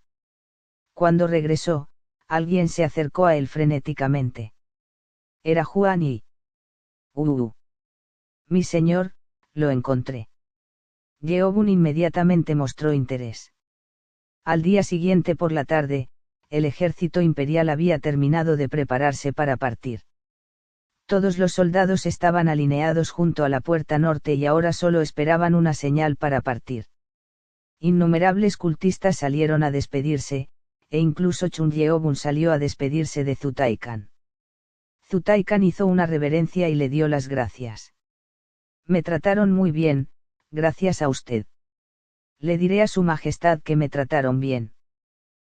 Cuando regresó, alguien se acercó a él frenéticamente. Era Juan y... Mi señor, lo encontré. Yeobun inmediatamente mostró interés. Al día siguiente por la tarde, el ejército imperial había terminado de prepararse para partir. Todos los soldados estaban alineados junto a la puerta norte y ahora solo esperaban una señal para partir. Innumerables cultistas salieron a despedirse, e incluso Chun Yeobun salió a despedirse de Zutaikan. Zutaikan hizo una reverencia y le dio las gracias. Me trataron muy bien, gracias a usted. Le diré a su majestad que me trataron bien.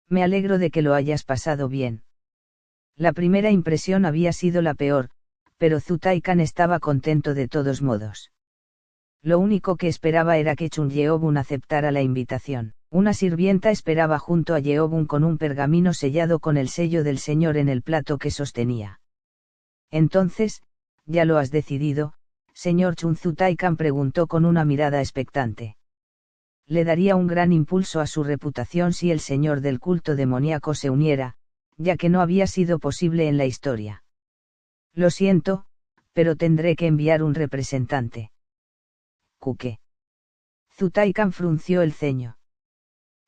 Me alegro de que lo hayas pasado bien. La primera impresión había sido la peor, pero Zutaikan estaba contento de todos modos. Lo único que esperaba era que Chun Yeobun aceptara la invitación. Una sirvienta esperaba junto a Yeobun con un pergamino sellado con el sello del señor en el plato que sostenía. Entonces, ¿ya lo has decidido, señor Chun? Zutaikan preguntó con una mirada expectante. Le daría un gran impulso a su reputación si el señor del culto demoníaco se uniera, ya que no había sido posible en la historia. Lo siento, pero tendré que enviar un representante. ¿Qué? Zutaikan frunció el ceño.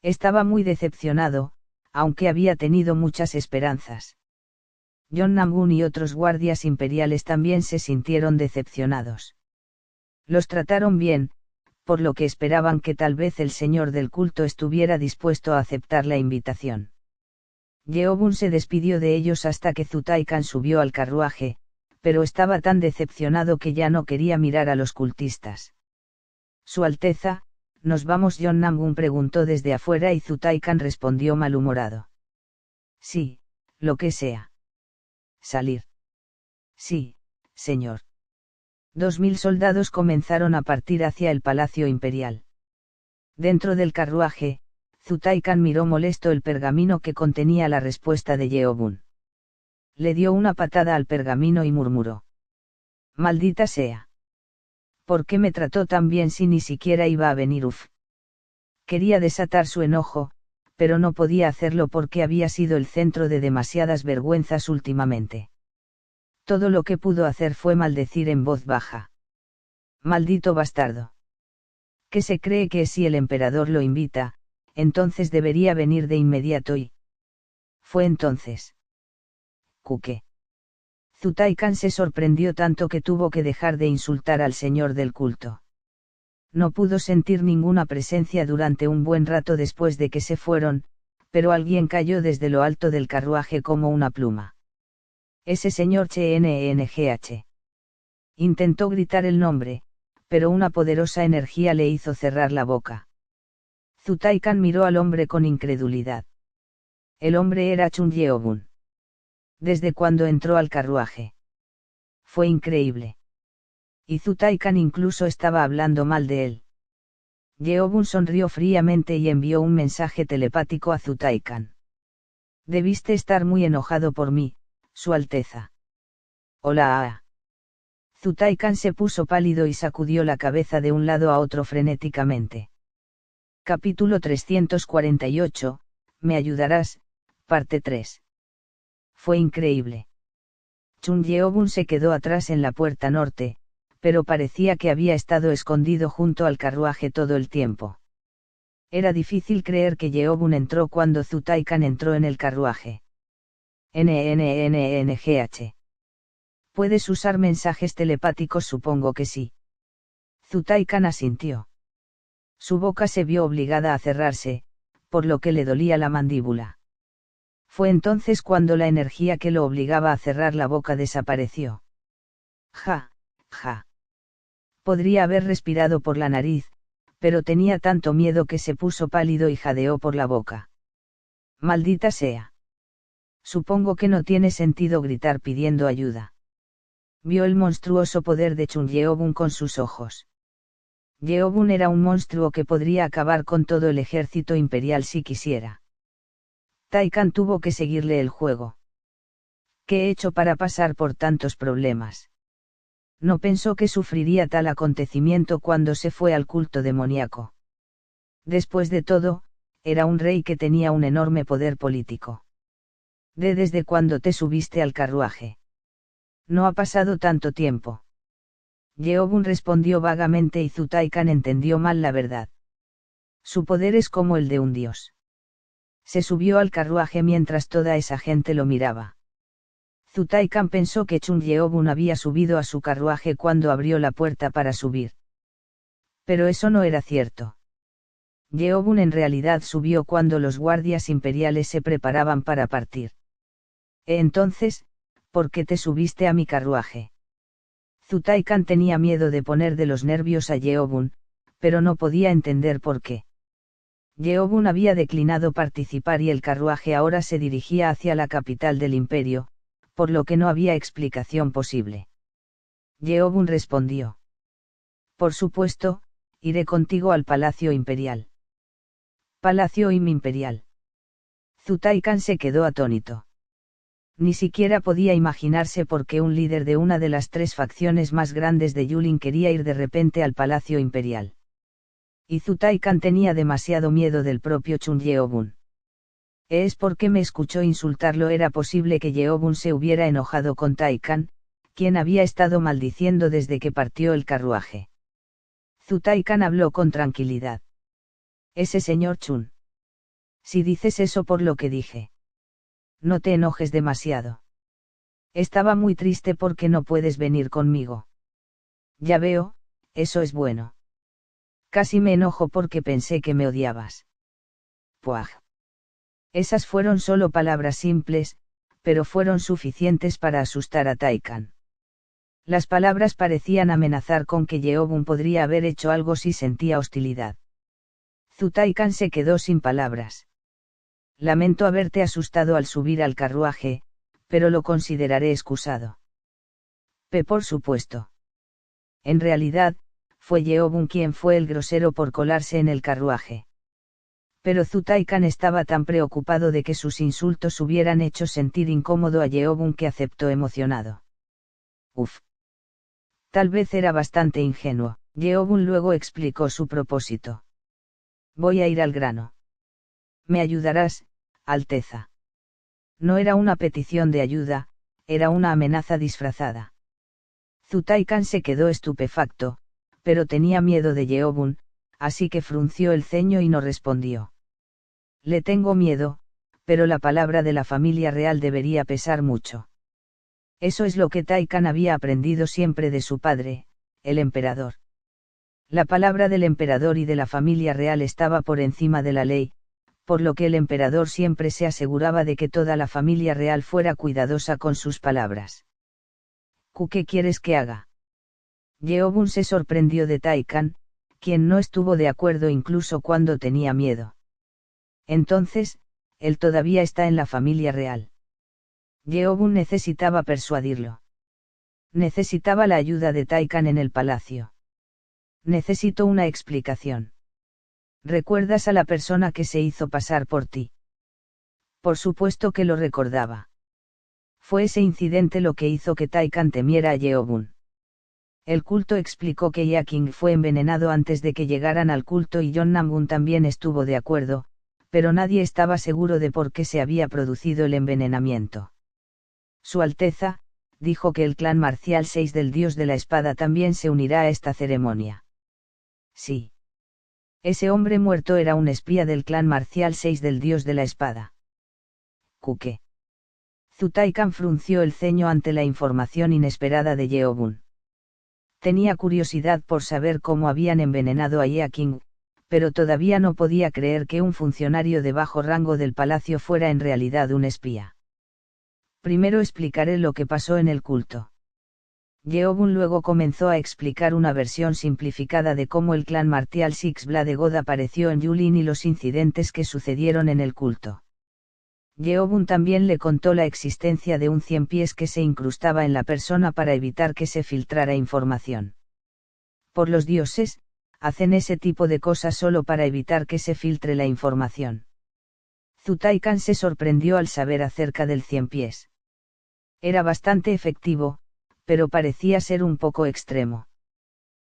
Estaba muy decepcionado, aunque había tenido muchas esperanzas. John Namun y otros guardias imperiales también se sintieron decepcionados. Los trataron bien, por lo que esperaban que tal vez el señor del culto estuviera dispuesto a aceptar la invitación. Yeobun se despidió de ellos hasta que Zutaikan subió al carruaje, pero estaba tan decepcionado que ya no quería mirar a los cultistas. Su Alteza, ¿nos vamos? John Namun preguntó desde afuera y Zutaikan respondió malhumorado. Sí, lo que sea. ¿Salir? Sí, señor. 2000 soldados comenzaron a partir hacia el palacio imperial. Dentro del carruaje, Zutaikan miró molesto el pergamino que contenía la respuesta de Yeobun. Le dio una patada al pergamino y murmuró. Maldita sea. ¿Por qué me trató tan bien si ni siquiera iba a venir? Quería desatar su enojo, pero no podía hacerlo porque había sido el centro de demasiadas vergüenzas últimamente. Todo lo que pudo hacer fue maldecir en voz baja. Maldito bastardo. Que se cree que si el emperador lo invita, entonces debería venir de inmediato y... Fue entonces. Kuke. Zutaikan se sorprendió tanto que tuvo que dejar de insultar al señor del culto. No pudo sentir ninguna presencia durante un buen rato después de que se fueron, pero alguien cayó desde lo alto del carruaje como una pluma. Ese señor Chengh. Intentó gritar el nombre, pero una poderosa energía le hizo cerrar la boca. Zutaikan miró al hombre con incredulidad. El hombre era Chun Yeobun. ¿Desde cuándo entró al carruaje? Fue increíble. Y Zutaikan incluso estaba hablando mal de él. Yeobun sonrió fríamente y envió un mensaje telepático a Zutaikan. Debiste estar muy enojado por mí, Su Alteza. Hola. Zutaikan se puso pálido y sacudió la cabeza de un lado a otro frenéticamente. Capítulo 348, ¿Me ayudarás? Parte 3. Fue increíble. Chun Yeobun se quedó atrás en la puerta norte, pero parecía que había estado escondido junto al carruaje todo el tiempo. Era difícil creer que Yeobun entró cuando Zutaikan entró en el carruaje. NNNNGH. ¿Puedes usar mensajes telepáticos? Supongo que sí. Zutaikan asintió. Su boca se vio obligada a cerrarse, por lo que le dolía la mandíbula. Fue entonces cuando la energía que lo obligaba a cerrar la boca desapareció. Ja. Podría haber respirado por la nariz, pero tenía tanto miedo que se puso pálido y jadeó por la boca. Maldita sea. Supongo que no tiene sentido gritar pidiendo ayuda. Vio el monstruoso poder de Chun Yeobun con sus ojos. Yeobun era un monstruo que podría acabar con todo el ejército imperial si quisiera. Taikan tuvo que seguirle el juego. ¿Qué he hecho para pasar por tantos problemas? No pensó que sufriría tal acontecimiento cuando se fue al culto demoníaco. Después de todo, era un rey que tenía un enorme poder político. ¿Desde cuándo te subiste al carruaje? No ha pasado tanto tiempo. Yeobun respondió vagamente y Zutaikan entendió mal la verdad. Su poder es como el de un dios. Se subió al carruaje mientras toda esa gente lo miraba. Zutaikan pensó que Chun Yeobun había subido a su carruaje cuando abrió la puerta para subir. Pero eso no era cierto. Yeobun en realidad subió cuando los guardias imperiales se preparaban para partir. Entonces, ¿por qué te subiste a mi carruaje? Zutaikan tenía miedo de poner de los nervios a Yeobun, pero no podía entender por qué. Yeobun había declinado participar y el carruaje ahora se dirigía hacia la capital del imperio, por lo que no había explicación posible. Yeobun respondió. Por supuesto, iré contigo al Palacio Imperial. Palacio Imperial. Zutaikan se quedó atónito. Ni siquiera podía imaginarse por qué un líder de una de las tres facciones más grandes de Yulin quería ir de repente al Palacio Imperial. Y Zutaikan tenía demasiado miedo del propio Chun Yeobun. Es porque me escuchó insultarlo. Era posible que Yeobun se hubiera enojado con Taikan, quien había estado maldiciendo desde que partió el carruaje. Zutaikan habló con tranquilidad. Ese señor Chun. Si dices eso por lo que dije. No te enojes demasiado. Estaba muy triste porque no puedes venir conmigo. Ya veo, eso es bueno. Casi me enojo porque pensé que me odiabas. Puaj. Esas fueron solo palabras simples, pero fueron suficientes para asustar a Taikan. Las palabras parecían amenazar con que Yeobun podría haber hecho algo si sentía hostilidad. Zutaikan se quedó sin palabras. Lamento haberte asustado al subir al carruaje, pero lo consideraré excusado. Por supuesto. En realidad, fue Yeobun quien fue el grosero por colarse en el carruaje. Pero Zutaikan estaba tan preocupado de que sus insultos hubieran hecho sentir incómodo a Yeobun que aceptó emocionado. Uf. Tal vez era bastante ingenuo. Yeobun luego explicó su propósito. Voy a ir al grano. Me ayudarás, Alteza. No era una petición de ayuda, era una amenaza disfrazada. Zutaikan se quedó estupefacto, pero tenía miedo de Yeobun, así que frunció el ceño y no respondió. Le tengo miedo, pero la palabra de la familia real debería pesar mucho. Eso es lo que Taikan había aprendido siempre de su padre, el emperador. La palabra del emperador y de la familia real estaba por encima de la ley, por lo que el emperador siempre se aseguraba de que toda la familia real fuera cuidadosa con sus palabras. ¿Qué quieres que haga? Yeobun se sorprendió de Taikan, quien no estuvo de acuerdo incluso cuando tenía miedo. Entonces, él todavía está en la familia real. Yeobun necesitaba persuadirlo. Necesitaba la ayuda de Taikan en el palacio. Necesito una explicación. ¿Recuerdas a la persona que se hizo pasar por ti? Por supuesto que lo recordaba. Fue ese incidente lo que hizo que Taikan temiera a Yeobun. El culto explicó que Yaking fue envenenado antes de que llegaran al culto y Jonnam-gun también estuvo de acuerdo, pero nadie estaba seguro de por qué se había producido el envenenamiento. Su Alteza, dijo que el clan marcial 6 del dios de la espada también se unirá a esta ceremonia. Sí. Ese hombre muerto era un espía del clan marcial 6 del dios de la espada. ¿Qué? Taikan frunció el ceño ante la información inesperada de Yeobun. Tenía curiosidad por saber cómo habían envenenado a Yaking, pero todavía no podía creer que un funcionario de bajo rango del palacio fuera en realidad un espía. Primero explicaré lo que pasó en el culto. Yeobun luego comenzó a explicar una versión simplificada de cómo el clan marcial Six Blade God apareció en Yulin y los incidentes que sucedieron en el culto. Yeobun también le contó la existencia de un ciempiés que se incrustaba en la persona para evitar que se filtrara información. Por los dioses, hacen ese tipo de cosas solo para evitar que se filtre la información. Taikan se sorprendió al saber acerca del ciempiés. Era bastante efectivo, pero parecía ser un poco extremo.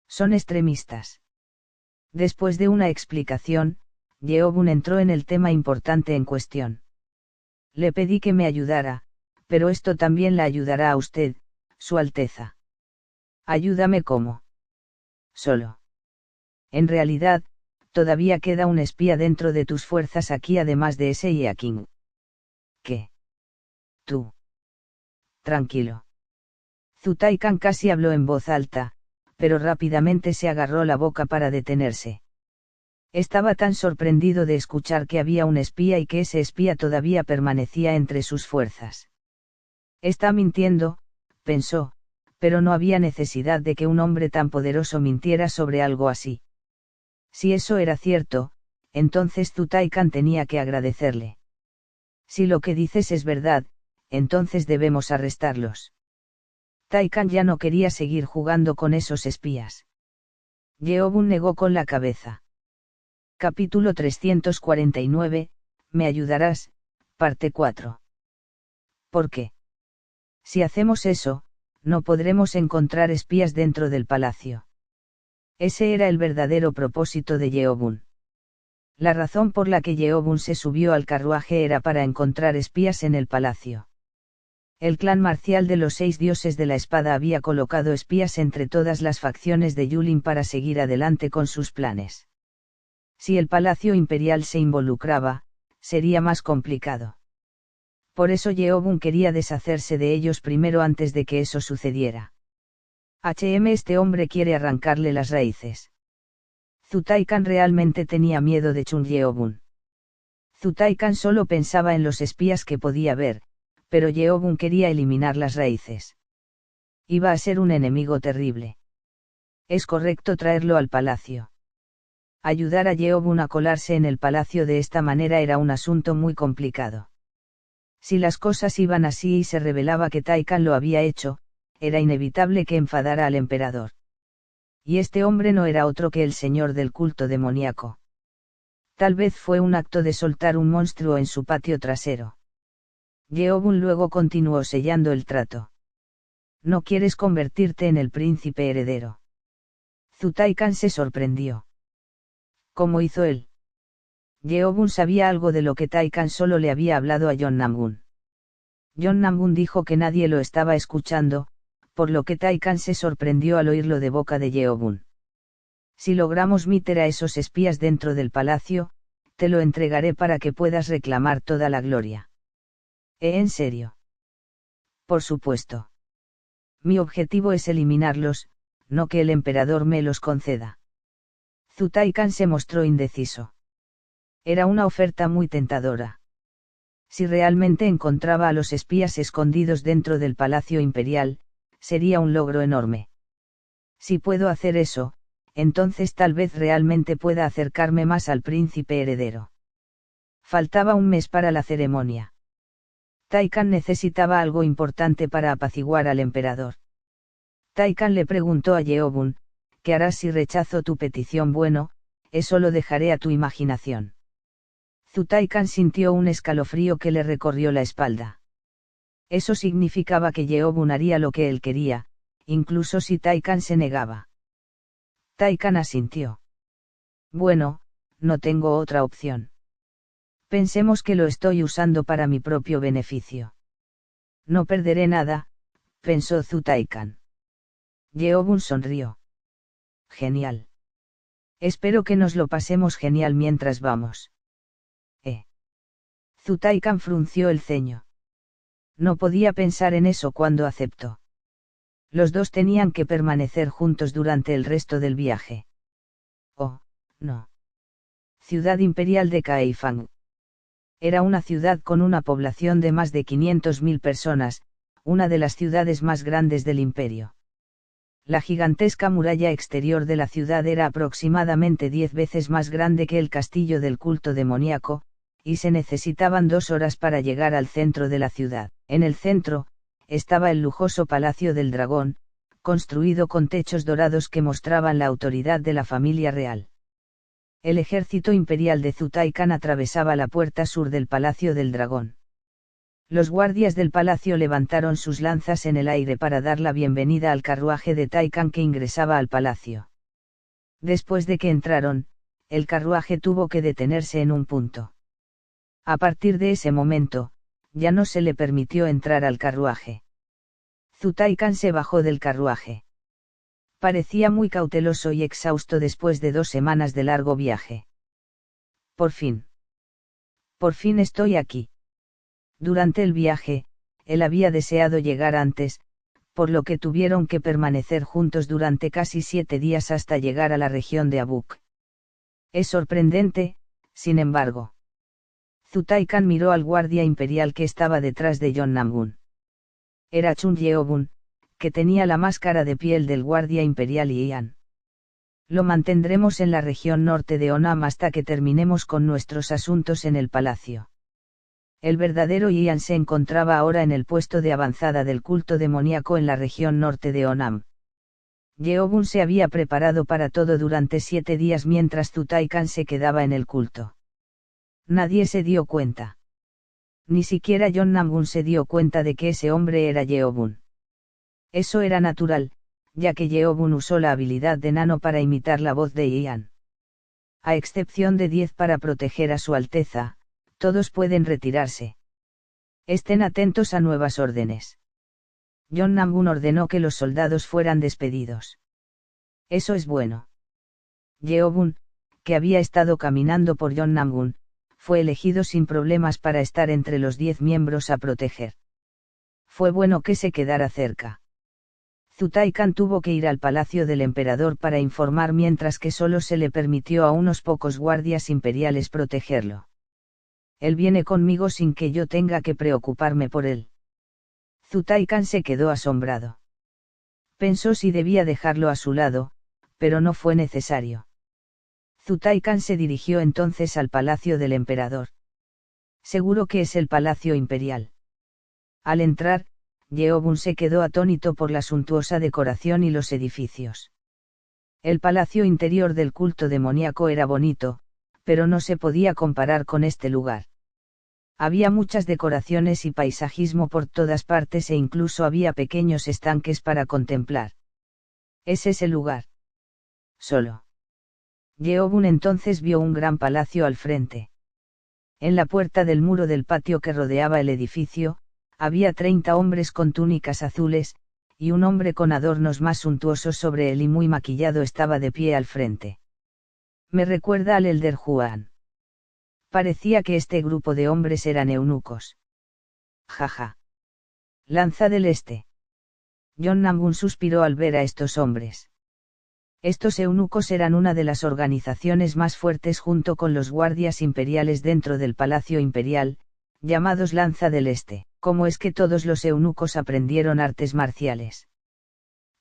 Son extremistas. Después de una explicación, Yeobun entró en el tema importante en cuestión. Le pedí que me ayudara, pero esto también la ayudará a usted, Su Alteza. Ayúdame ¿cómo? Solo. En realidad, todavía queda un espía dentro de tus fuerzas aquí además de ese Yaking. ¿Qué? Tú. Tranquilo. Taikan casi habló en voz alta, pero rápidamente se agarró la boca para detenerse. Estaba tan sorprendido de escuchar que había un espía y que ese espía todavía permanecía entre sus fuerzas. Está mintiendo, pensó, pero no había necesidad de que un hombre tan poderoso mintiera sobre algo así. Si eso era cierto, entonces Taikan tenía que agradecerle. Si lo que dices es verdad, entonces debemos arrestarlos. Taikan ya no quería seguir jugando con esos espías. Yeobun negó con la cabeza. Capítulo 349, ¿me ayudarás? Parte 4. ¿Por qué? Si hacemos eso, no podremos encontrar espías dentro del palacio. Ese era el verdadero propósito de Yeobun. La razón por la que Yeobun se subió al carruaje era para encontrar espías en el palacio. El clan marcial de los 6 dioses de la espada había colocado espías entre todas las facciones de Yulin para seguir adelante con sus planes. Si el palacio imperial se involucraba, sería más complicado. Por eso Yeobun quería deshacerse de ellos primero antes de que eso sucediera. Este hombre quiere arrancarle las raíces. Taikan realmente tenía miedo de Chun Yeobun. Taikan solo pensaba en los espías que podía ver, pero Yeobun quería eliminar las raíces. Iba a ser un enemigo terrible. Es correcto traerlo al palacio. Ayudar a Yeobun a colarse en el palacio de esta manera era un asunto muy complicado. Si las cosas iban así y se revelaba que Taikan lo había hecho, era inevitable que enfadara al emperador. Y este hombre no era otro que el señor del culto demoníaco. Tal vez fue un acto de soltar un monstruo en su patio trasero. Yeobun luego continuó sellando el trato. No quieres convertirte en el príncipe heredero. Taikan se sorprendió. ¿Cómo hizo él? Yeobun sabía algo de lo que Taikan solo le había hablado a Jonnam-gun. Jonnam-gun dijo que nadie lo estaba escuchando, por lo que Taikan se sorprendió al oírlo de boca de Yeobun. Si logramos meter a esos espías dentro del palacio, te lo entregaré para que puedas reclamar toda la gloria. ¿En serio? Por supuesto. Mi objetivo es eliminarlos, no que el emperador me los conceda. Zutai Khan se mostró indeciso. Era una oferta muy tentadora. Si realmente encontraba a los espías escondidos dentro del palacio imperial, sería un logro enorme. Si puedo hacer eso, entonces tal vez realmente pueda acercarme más al príncipe heredero. Faltaba un mes para la ceremonia. Tai Khan necesitaba algo importante para apaciguar al emperador. Tai Khan le preguntó a Yeobun, ¿qué harás si rechazo tu petición? Bueno, eso lo dejaré a tu imaginación. Zutai Khan sintió un escalofrío que le recorrió la espalda. Eso significaba que Yeobun haría lo que él quería, incluso si Tai Khan se negaba. Tai Khan asintió. Bueno, no tengo otra opción. Pensemos que lo estoy usando para mi propio beneficio. No perderé nada, pensó Zutai Khan. Yeobun sonrió. Genial. Espero que nos lo pasemos genial mientras vamos. Zutai Khan frunció el ceño. No podía pensar en eso cuando aceptó. Los dos tenían que permanecer juntos durante el resto del viaje. Oh, no. Ciudad imperial de Kaifang. Era una ciudad con una población de más de 500.000 personas, una de las ciudades más grandes del imperio. La gigantesca muralla exterior de la ciudad era aproximadamente 10 veces más grande que el castillo del culto demoníaco, y se necesitaban 2 horas para llegar al centro de la ciudad. En el centro, estaba el lujoso Palacio del Dragón, construido con techos dorados que mostraban la autoridad de la familia real. El ejército imperial de Zutai Khan atravesaba la puerta sur del Palacio del Dragón. Los guardias del palacio levantaron sus lanzas en el aire para dar la bienvenida al carruaje de Tai Khan que ingresaba al palacio. Después de que entraron, el carruaje tuvo que detenerse en un punto. A partir de ese momento, ya no se le permitió entrar al carruaje. Zutai Khan se bajó del carruaje. Parecía muy cauteloso y exhausto después de 2 semanas de largo viaje. Por fin. Por fin estoy aquí. Durante el viaje, él había deseado llegar antes, por lo que tuvieron que permanecer juntos durante casi 7 días hasta llegar a la región de Abuk. Es sorprendente, sin embargo. Zutai Khan miró al guardia imperial que estaba detrás de Jon Namgun. Era Chun Yeobun, que tenía la máscara de piel del guardia imperial Ian. Lo mantendremos en la región norte de Onam hasta que terminemos con nuestros asuntos en el palacio. El verdadero Ian se encontraba ahora en el puesto de avanzada del culto demoníaco en la región norte de Onam. Yeobun se había preparado para todo durante 7 días mientras Zutai Khan se quedaba en el culto. Nadie se dio cuenta. Ni siquiera Jon Namgun se dio cuenta de que ese hombre era Yeobun. Eso era natural, ya que Yeobun usó la habilidad de Nano para imitar la voz de Ian. A excepción de 10 para proteger a su Alteza, todos pueden retirarse. Estén atentos a nuevas órdenes. Jon Namgun ordenó que los soldados fueran despedidos. Eso es bueno. Yeobun, que había estado caminando por Jon Namgun, fue elegido sin problemas para estar entre los 10 miembros a proteger. Fue bueno que se quedara cerca. Zutai Khan tuvo que ir al palacio del emperador para informar mientras que solo se le permitió a unos pocos guardias imperiales protegerlo. Él viene conmigo sin que yo tenga que preocuparme por él. Zutai Khan se quedó asombrado. Pensó si debía dejarlo a su lado, pero no fue necesario. Zutai Khan se dirigió entonces al palacio del emperador. Seguro que es el palacio imperial. Al entrar, Yeobun se quedó atónito por la suntuosa decoración y los edificios. El palacio interior del culto demoníaco era bonito, pero no se podía comparar con este lugar. Había muchas decoraciones y paisajismo por todas partes e incluso había pequeños estanques para contemplar. ¿Es ese lugar? Solo. Yeobun entonces vio un gran palacio al frente. En la puerta del muro del patio que rodeaba el edificio, había 30 hombres con túnicas azules, y un hombre con adornos más suntuosos sobre él y muy maquillado estaba de pie al frente. Me recuerda al Elder Juan. Parecía que este grupo de hombres eran eunucos. Jaja. Lanza del Este. John Namun suspiró al ver a estos hombres. Estos eunucos eran una de las organizaciones más fuertes junto con los guardias imperiales dentro del Palacio Imperial, llamados Lanza del Este. ¿Cómo es que todos los eunucos aprendieron artes marciales?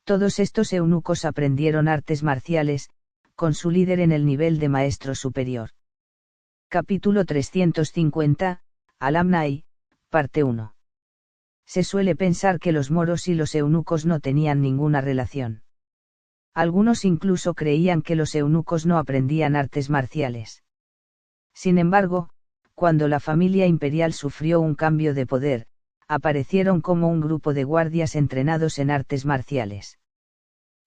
Todos estos eunucos aprendieron artes marciales, con su líder en el nivel de maestro superior. Capítulo 350, Alamnai, parte 1. Se suele pensar que los moros y los eunucos no tenían ninguna relación. Algunos incluso creían que los eunucos no aprendían artes marciales. Sin embargo, cuando la familia imperial sufrió un cambio de poder, aparecieron como un grupo de guardias entrenados en artes marciales.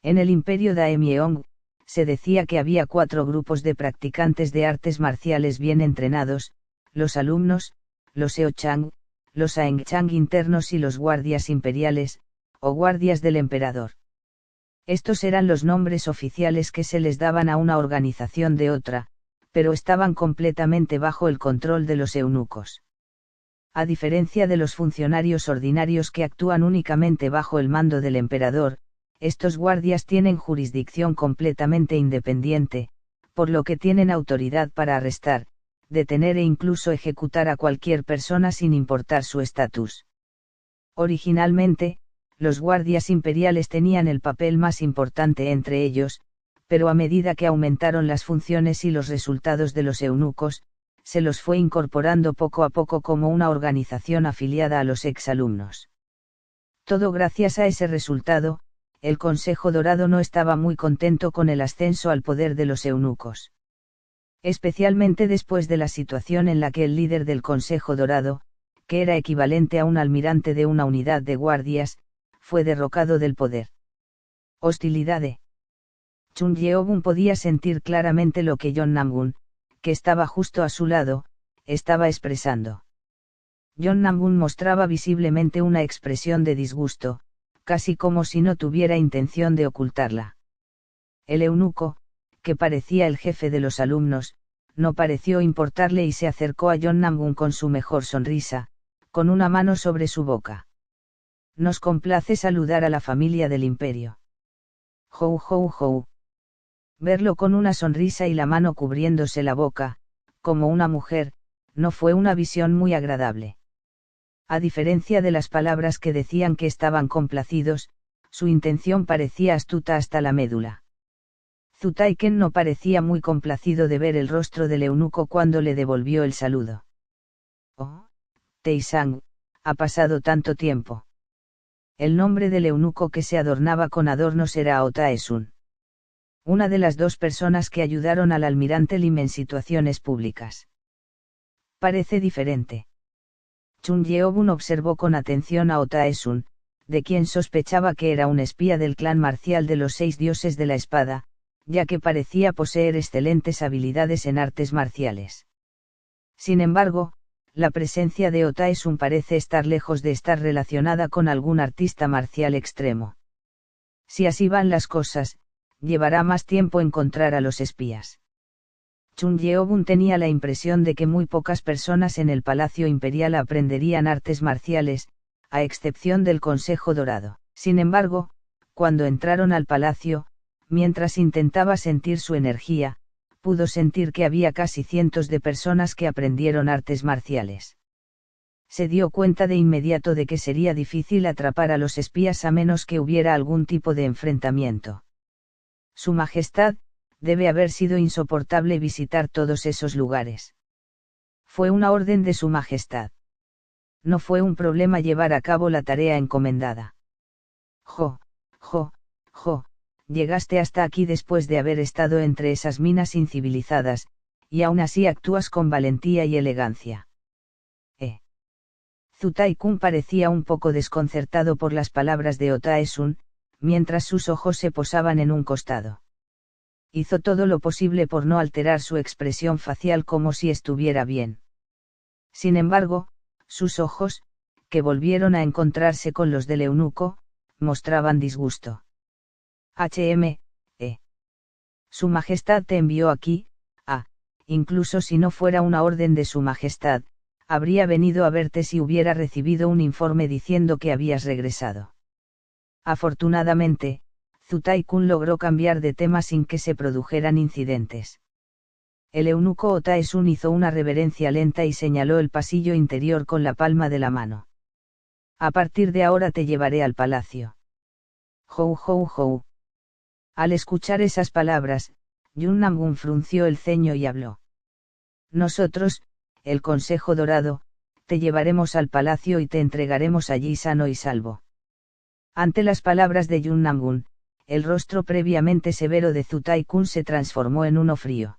En el imperio Daemyeong, se decía que había 4 grupos de practicantes de artes marciales bien entrenados: los alumnos, los Eochang, los Aengchang internos y los guardias imperiales, o guardias del emperador. Estos eran los nombres oficiales que se les daban a una organización de otra, pero estaban completamente bajo el control de los eunucos. A diferencia de los funcionarios ordinarios que actúan únicamente bajo el mando del emperador, estos guardias tienen jurisdicción completamente independiente, por lo que tienen autoridad para arrestar, detener e incluso ejecutar a cualquier persona sin importar su estatus. Originalmente, los guardias imperiales tenían el papel más importante entre ellos, pero a medida que aumentaron las funciones y los resultados de los eunucos, se los fue incorporando poco a poco como una organización afiliada a los exalumnos. Todo gracias a ese resultado, el Consejo Dorado no estaba muy contento con el ascenso al poder de los eunucos. Especialmente después de la situación en la que el líder del Consejo Dorado, que era equivalente a un almirante de una unidad de guardias, fue derrocado del poder. Hostilidad de Chun Yeobun podía sentir claramente lo que John Namun, que estaba justo a su lado, estaba expresando. John Namun mostraba visiblemente una expresión de disgusto, casi como si no tuviera intención de ocultarla. El eunuco, que parecía el jefe de los alumnos, no pareció importarle y se acercó a John Namun con su mejor sonrisa, con una mano sobre su boca. Nos complace saludar a la familia del imperio. Hou hou hou. Verlo con una sonrisa y la mano cubriéndose la boca, como una mujer, no fue una visión muy agradable. A diferencia de las palabras que decían que estaban complacidos, su intención parecía astuta hasta la médula. Zutaiken no parecía muy complacido de ver el rostro del eunuco cuando le devolvió el saludo. Oh, Teisang, ha pasado tanto tiempo. El nombre del eunuco que se adornaba con adornos era Otaesun. Una de las 2 personas que ayudaron al almirante Lim en situaciones públicas. Parece diferente. Chun Yeobun observó con atención a Otaesun, de quien sospechaba que era un espía del clan marcial de los 6 dioses de la espada, ya que parecía poseer excelentes habilidades en artes marciales. Sin embargo, la presencia de Otaesun parece estar lejos de estar relacionada con algún artista marcial extremo. Si así van las cosas, llevará más tiempo encontrar a los espías. Chun Yeobun tenía la impresión de que muy pocas personas en el Palacio Imperial aprenderían artes marciales, a excepción del Consejo Dorado. Sin embargo, cuando entraron al palacio, mientras intentaba sentir su energía, pudo sentir que había casi cientos de personas que aprendieron artes marciales. Se dio cuenta de inmediato de que sería difícil atrapar a los espías a menos que hubiera algún tipo de enfrentamiento. Su Majestad, debe haber sido insoportable visitar todos esos lugares. Fue una orden de Su Majestad. No fue un problema llevar a cabo la tarea encomendada. Jo, llegaste hasta aquí después de haber estado entre esas minas incivilizadas, y aún así actúas con valentía y elegancia. Zutai-kun parecía un poco desconcertado por las palabras de Otaesun, mientras sus ojos se posaban en un costado. Hizo todo lo posible por no alterar su expresión facial como si estuviera bien. Sin embargo, sus ojos, que volvieron a encontrarse con los del eunuco, mostraban disgusto. Su Majestad te envió aquí, incluso si no fuera una orden de Su Majestad, habría venido a verte si hubiera recibido un informe diciendo que habías regresado. Afortunadamente, Zutai-kun logró cambiar de tema sin que se produjeran incidentes. El eunuco Otaesun hizo una reverencia lenta y señaló el pasillo interior con la palma de la mano. A partir de ahora te llevaré al palacio. Jou jou jou. Al escuchar esas palabras, Yunnam-gun frunció el ceño y habló. Nosotros, el Consejo Dorado, te llevaremos al palacio y te entregaremos allí sano y salvo. Ante las palabras de Yunnam-gun, el rostro previamente severo de Zutai-kun se transformó en uno frío.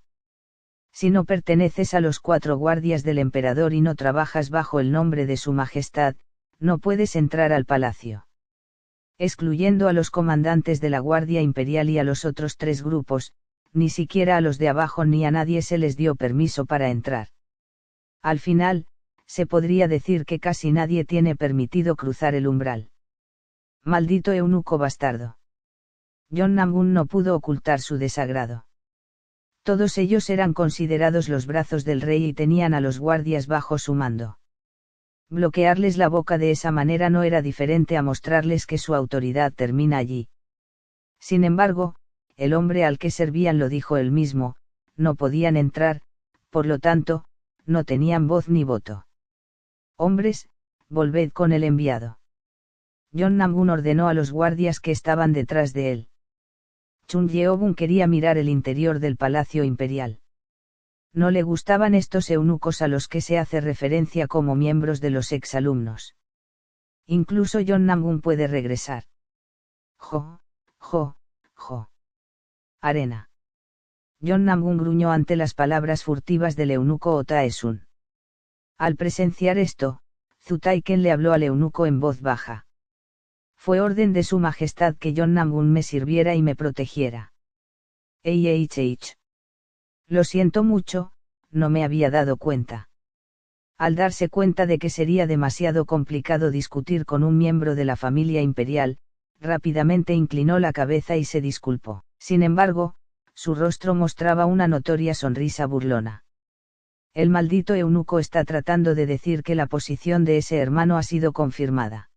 Si no perteneces a los 4 guardias del emperador y no trabajas bajo el nombre de Su Majestad, no puedes entrar al palacio. Excluyendo a los comandantes de la Guardia Imperial y a los otros 3 grupos, ni siquiera a los de abajo ni a nadie se les dio permiso para entrar. Al final, se podría decir que casi nadie tiene permitido cruzar el umbral. Maldito eunuco bastardo. Yunnam-gun no pudo ocultar su desagrado. Todos ellos eran considerados los brazos del rey y tenían a los guardias bajo su mando. Bloquearles la boca de esa manera no era diferente a mostrarles que su autoridad termina allí. Sin embargo, el hombre al que servían lo dijo él mismo, no podían entrar, por lo tanto, no tenían voz ni voto. Hombres, volved con el enviado. Yunnam-gun ordenó a los guardias que estaban detrás de él. Chun Yeobun quería mirar el interior del palacio imperial. No le gustaban estos eunucos a los que se hace referencia como miembros de los exalumnos. Incluso Yunnam-gun puede regresar. Jo. Arena. Yunnam-gun gruñó ante las palabras furtivas del eunuco Otaesun. Al presenciar esto, Zutai-ken le habló al eunuco en voz baja. Fue orden de Su Majestad que Yunnam-gun me sirviera y me protegiera. Lo siento mucho, no me había dado cuenta. Al darse cuenta de que sería demasiado complicado discutir con un miembro de la familia imperial, rápidamente inclinó la cabeza y se disculpó. Sin embargo, su rostro mostraba una notoria sonrisa burlona. El maldito eunuco está tratando de decir que la posición de ese hermano ha sido confirmada.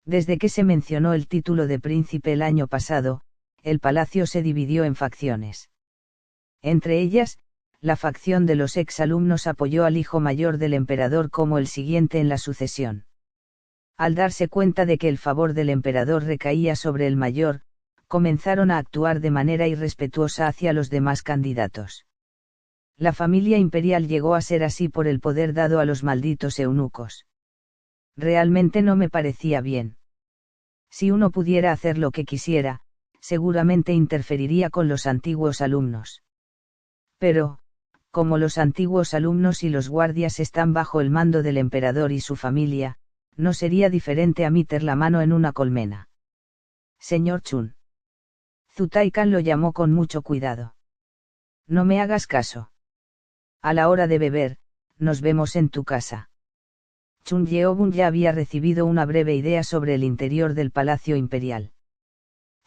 Desde que se mencionó el título de príncipe el año pasado, el palacio se dividió en facciones. Entre ellas, la facción de los exalumnos apoyó al hijo mayor del emperador como el siguiente en la sucesión. Al darse cuenta de que el favor del emperador recaía sobre el mayor, comenzaron a actuar de manera irrespetuosa hacia los demás candidatos. La familia imperial llegó a ser así por el poder dado a los malditos eunucos. Realmente no me parecía bien. Si uno pudiera hacer lo que quisiera, seguramente interferiría con los antiguos alumnos. Pero, como los antiguos alumnos y los guardias están bajo el mando del emperador y su familia, no sería diferente a meter la mano en una colmena. Señor Chun. Zutai-kan lo llamó con mucho cuidado. No me hagas caso. A la hora de beber, nos vemos en tu casa. Chun Yeobun ya había recibido una breve idea sobre el interior del palacio imperial.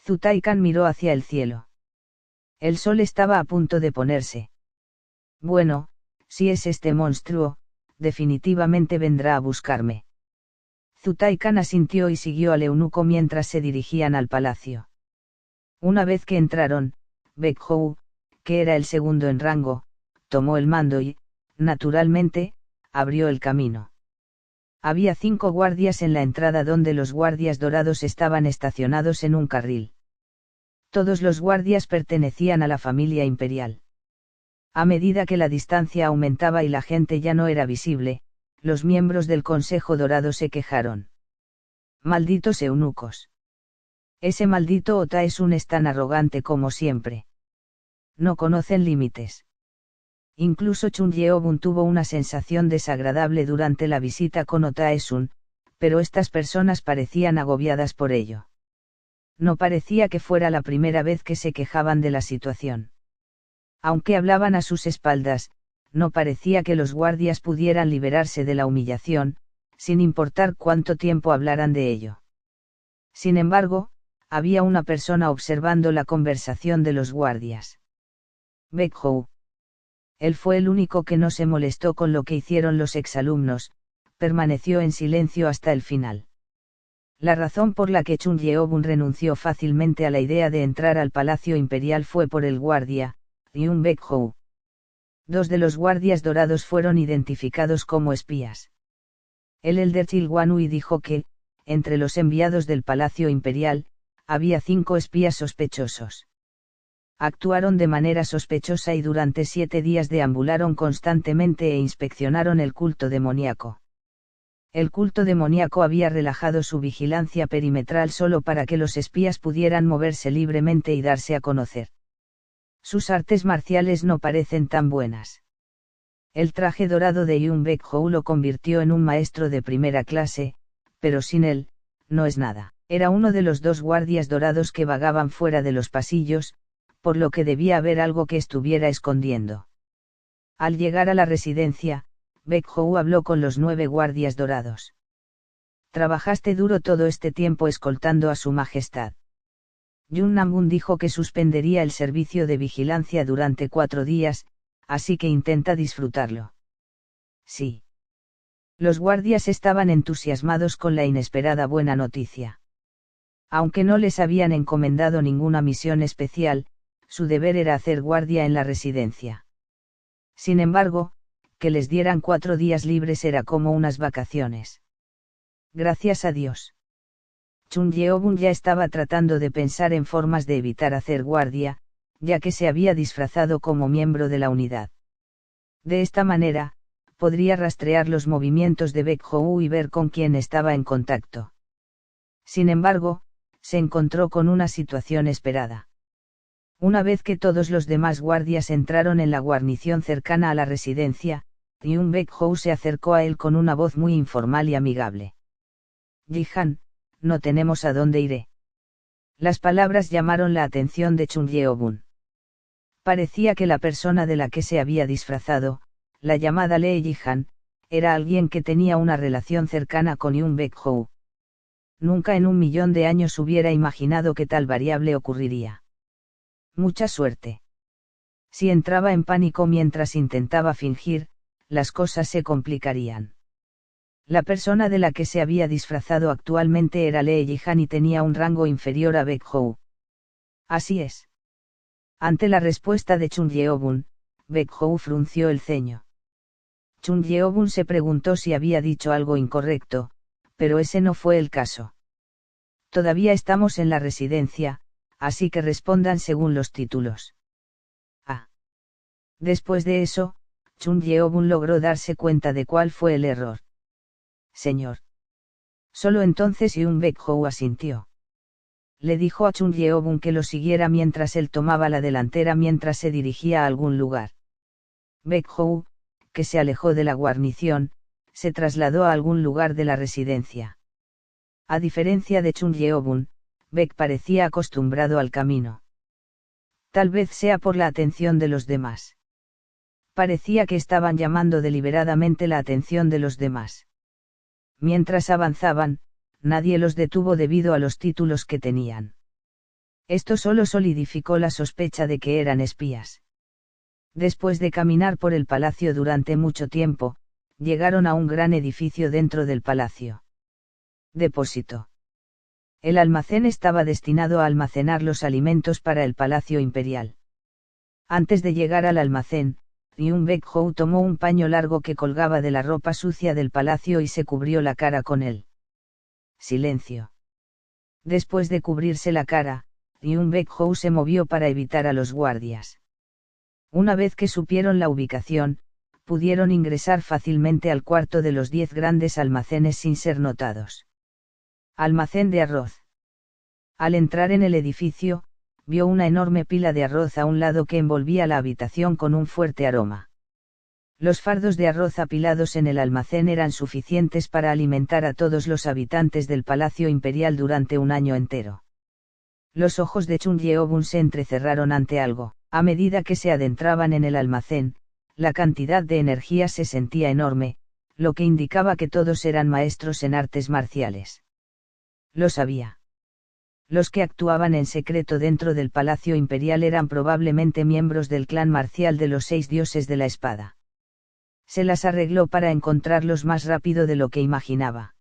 Zutai-kan miró hacia el cielo. El sol estaba a punto de ponerse. Bueno, si es este monstruo, definitivamente vendrá a buscarme. Zutai-kan asintió y siguió al eunuco mientras se dirigían al palacio. Una vez que entraron, Baek-hou, que era el segundo en rango, tomó el mando y, naturalmente, abrió el camino. Había 5 guardias en la entrada donde los guardias dorados estaban estacionados en un carril. Todos los guardias pertenecían a la familia imperial. A medida que la distancia aumentaba y la gente ya no era visible, los miembros del Consejo Dorado se quejaron. Malditos eunucos. Ese maldito Otaesun es tan arrogante como siempre. No conocen límites. Incluso Chun Yeobun tuvo una sensación desagradable durante la visita con Otaesun, pero estas personas parecían agobiadas por ello. No parecía que fuera la primera vez que se quejaban de la situación. Aunque hablaban a sus espaldas, no parecía que los guardias pudieran liberarse de la humillación, sin importar cuánto tiempo hablaran de ello. Sin embargo, había una persona observando la conversación de los guardias. Baek Hou. Él fue el único que no se molestó con lo que hicieron los exalumnos, permaneció en silencio hasta el final. La razón por la que Chun Yeobun renunció fácilmente a la idea de entrar al Palacio Imperial fue por el guardia, Yun Baek Hou. Dos de los guardias dorados fueron identificados como espías. El elder Chilwanui dijo que, entre los enviados del Palacio Imperial, había 5 espías sospechosos. Actuaron de manera sospechosa y durante 7 días deambularon constantemente e inspeccionaron el culto demoníaco. El culto demoníaco había relajado su vigilancia perimetral solo para que los espías pudieran moverse libremente y darse a conocer. Sus artes marciales no parecen tan buenas. El traje dorado de Yun Baek Hou lo convirtió en un maestro de primera clase, pero sin él, no es nada. Era uno de los 2 guardias dorados que vagaban fuera de los pasillos, por lo que debía haber algo que estuviera escondiendo. Al llegar a la residencia, Baek Hou habló con los 9 guardias dorados. Trabajaste duro todo este tiempo escoltando a su majestad. Yun Namun dijo que suspendería el servicio de vigilancia durante 4 días, así que intenta disfrutarlo. Sí. Los guardias estaban entusiasmados con la inesperada buena noticia. Aunque no les habían encomendado ninguna misión especial, su deber era hacer guardia en la residencia. Sin embargo, que les dieran 4 días libres era como unas vacaciones. Gracias a Dios. Chun Yeobun ya estaba tratando de pensar en formas de evitar hacer guardia, ya que se había disfrazado como miembro de la unidad. De esta manera, podría rastrear los movimientos de Baek Hou y ver con quién estaba en contacto. Sin embargo, se encontró con una situación esperada. Una vez que todos los demás guardias entraron en la guarnición cercana a la residencia, Yun Baek Hou se acercó a él con una voz muy informal y amigable. Jihan, no tenemos a dónde iré. Las palabras llamaron la atención de Chun Yeobun. Parecía que la persona de la que se había disfrazado, la llamada Lee Jihan, era alguien que tenía una relación cercana con Yun Baek Hou. Nunca en 1.000.000 de años hubiera imaginado que tal variable ocurriría. Mucha suerte. Si entraba en pánico mientras intentaba fingir, las cosas se complicarían. La persona de la que se había disfrazado actualmente era Lee Jihan y tenía un rango inferior a Baek Hou. Así es. Ante la respuesta de Chun Yeobun, Baek Hou frunció el ceño. Chun Yeobun se preguntó si había dicho algo incorrecto, pero ese no fue el caso. Todavía estamos en la residencia, así que respondan según los títulos. Ah. Después de eso, Chun Yeobun logró darse cuenta de cuál fue el error. Señor. Solo entonces Yun Baek Hou asintió. Le dijo a Chun Yeobun que lo siguiera mientras él tomaba la delantera mientras se dirigía a algún lugar. Baek Hou, que se alejó de la guarnición, se trasladó a algún lugar de la residencia. A diferencia de Chun Yeobun, Baek parecía acostumbrado al camino. Tal vez sea por la atención de los demás. Parecía que estaban llamando deliberadamente la atención de los demás. Mientras avanzaban, nadie los detuvo debido a los títulos que tenían. Esto solo solidificó la sospecha de que eran espías. Después de caminar por el palacio durante mucho tiempo, llegaron a un gran edificio dentro del palacio. Depósito. El almacén estaba destinado a almacenar los alimentos para el Palacio Imperial. Antes de llegar al almacén, Yun Baek Hou tomó un paño largo que colgaba de la ropa sucia del palacio y se cubrió la cara con él. Silencio. Después de cubrirse la cara, Yun Baek Hou se movió para evitar a los guardias. Una vez que supieron la ubicación, pudieron ingresar fácilmente al cuarto de los 10 grandes almacenes sin ser notados. Almacén de arroz. Al entrar en el edificio, vio una enorme pila de arroz a un lado que envolvía la habitación con un fuerte aroma. Los fardos de arroz apilados en el almacén eran suficientes para alimentar a todos los habitantes del Palacio Imperial durante un año entero. Los ojos de Chun Yeobun se entrecerraron ante algo. A medida que se adentraban en el almacén, la cantidad de energía se sentía enorme, lo que indicaba que todos eran maestros en artes marciales. Lo sabía. Los que actuaban en secreto dentro del Palacio Imperial eran probablemente miembros del clan marcial de los 6 dioses de la espada. Se las arregló para encontrarlos más rápido de lo que imaginaba.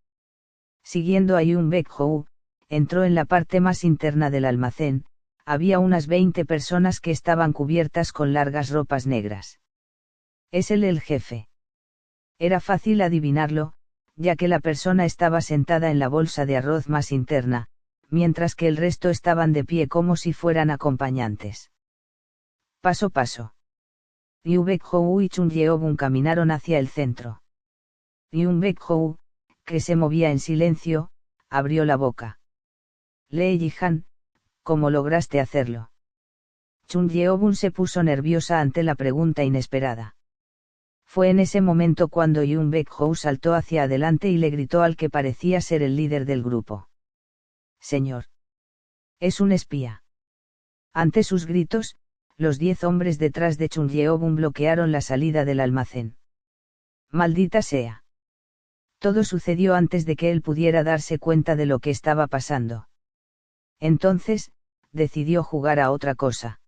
Siguiendo a Yun Baek-hou, entró en la parte más interna del almacén. Había unas 20 personas que estaban cubiertas con largas ropas negras. ¿Es él el jefe? Era fácil adivinarlo, ya que la persona estaba sentada en la bolsa de arroz más interna, mientras que el resto estaban de pie como si fueran acompañantes. Paso paso. Yu Baek-hou y Chun Yeobun caminaron hacia el centro. Yun Baek-hou, que se movía en silencio, abrió la boca. Lee Ji-han, ¿cómo lograste hacerlo? Chun Yeobun se puso nerviosa ante la pregunta inesperada. Fue en ese momento cuando Yun Baek-hou saltó hacia adelante y le gritó al que parecía ser el líder del grupo. Señor. Es un espía. Ante sus gritos, los 10 hombres detrás de Chun Yeobun bloquearon la salida del almacén. Maldita sea. Todo sucedió antes de que él pudiera darse cuenta de lo que estaba pasando. Entonces, decidió jugar a otra cosa.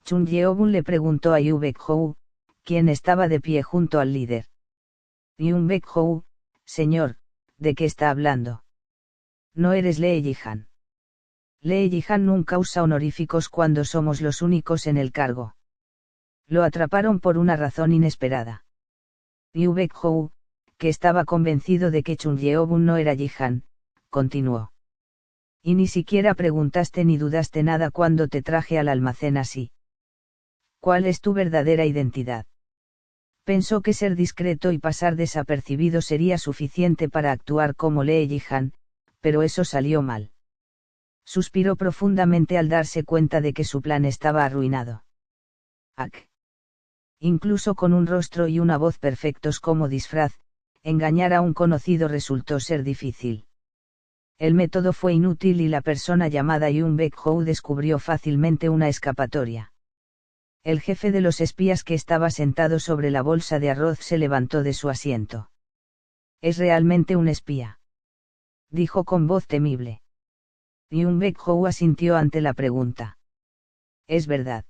Chun Yeobun le preguntó a Yu Baek-hou, quien estaba de pie junto al líder. Yun Baek-hou, señor, ¿de qué está hablando? No eres Lee Ji-han. Lee Ji-han nunca usa honoríficos cuando somos los únicos en el cargo. Lo atraparon por una razón inesperada. Yu Baek-hou, que estaba convencido de que Chun Yeobun no era Ji-han, continuó. Y ni siquiera preguntaste ni dudaste nada cuando te traje al almacén así. ¿Cuál es tu verdadera identidad? Pensó que ser discreto y pasar desapercibido sería suficiente para actuar como Lee Ji-han, pero eso salió mal. Suspiró profundamente al darse cuenta de que su plan estaba arruinado. ¡Ac! Incluso con un rostro y una voz perfectos como disfraz, engañar a un conocido resultó ser difícil. El método fue inútil y la persona llamada Yun Baek-hou descubrió fácilmente una escapatoria. El jefe de los espías que estaba sentado sobre la bolsa de arroz se levantó de su asiento. «Es realmente un espía», dijo con voz temible. Yun Baek-hou asintió ante la pregunta. «Es verdad».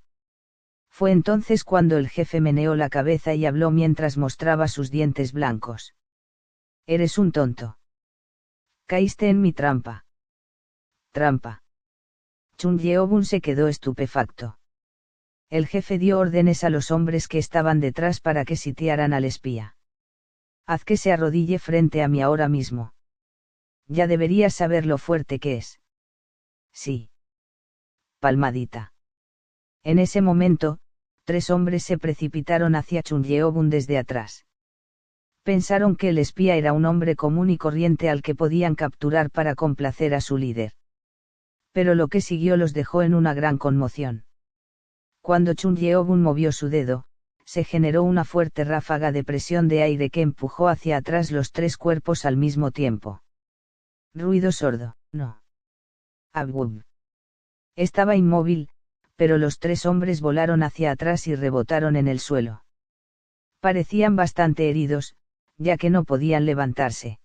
Fue entonces cuando el jefe meneó la cabeza y habló mientras mostraba sus dientes blancos. «Eres un tonto. Caíste en mi trampa». «¿Trampa?» Chun Yeobun se quedó estupefacto. El jefe dio órdenes a los hombres que estaban detrás para que sitiaran al espía. «Haz que se arrodille frente a mí ahora mismo. Ya deberías saber lo fuerte que es». «Sí». Palmadita. En ese momento, 3 hombres se precipitaron hacia Chun Yeobun desde atrás. Pensaron que el espía era un hombre común y corriente al que podían capturar para complacer a su líder. Pero lo que siguió los dejó en una gran conmoción. Cuando Chun Yeobun movió su dedo, se generó una fuerte ráfaga de presión de aire que empujó hacia atrás los 3 cuerpos al mismo tiempo. Ruido sordo, no. Abwub. Estaba inmóvil, pero los 3 hombres volaron hacia atrás y rebotaron en el suelo. Parecían bastante heridos, ya que no podían levantarse.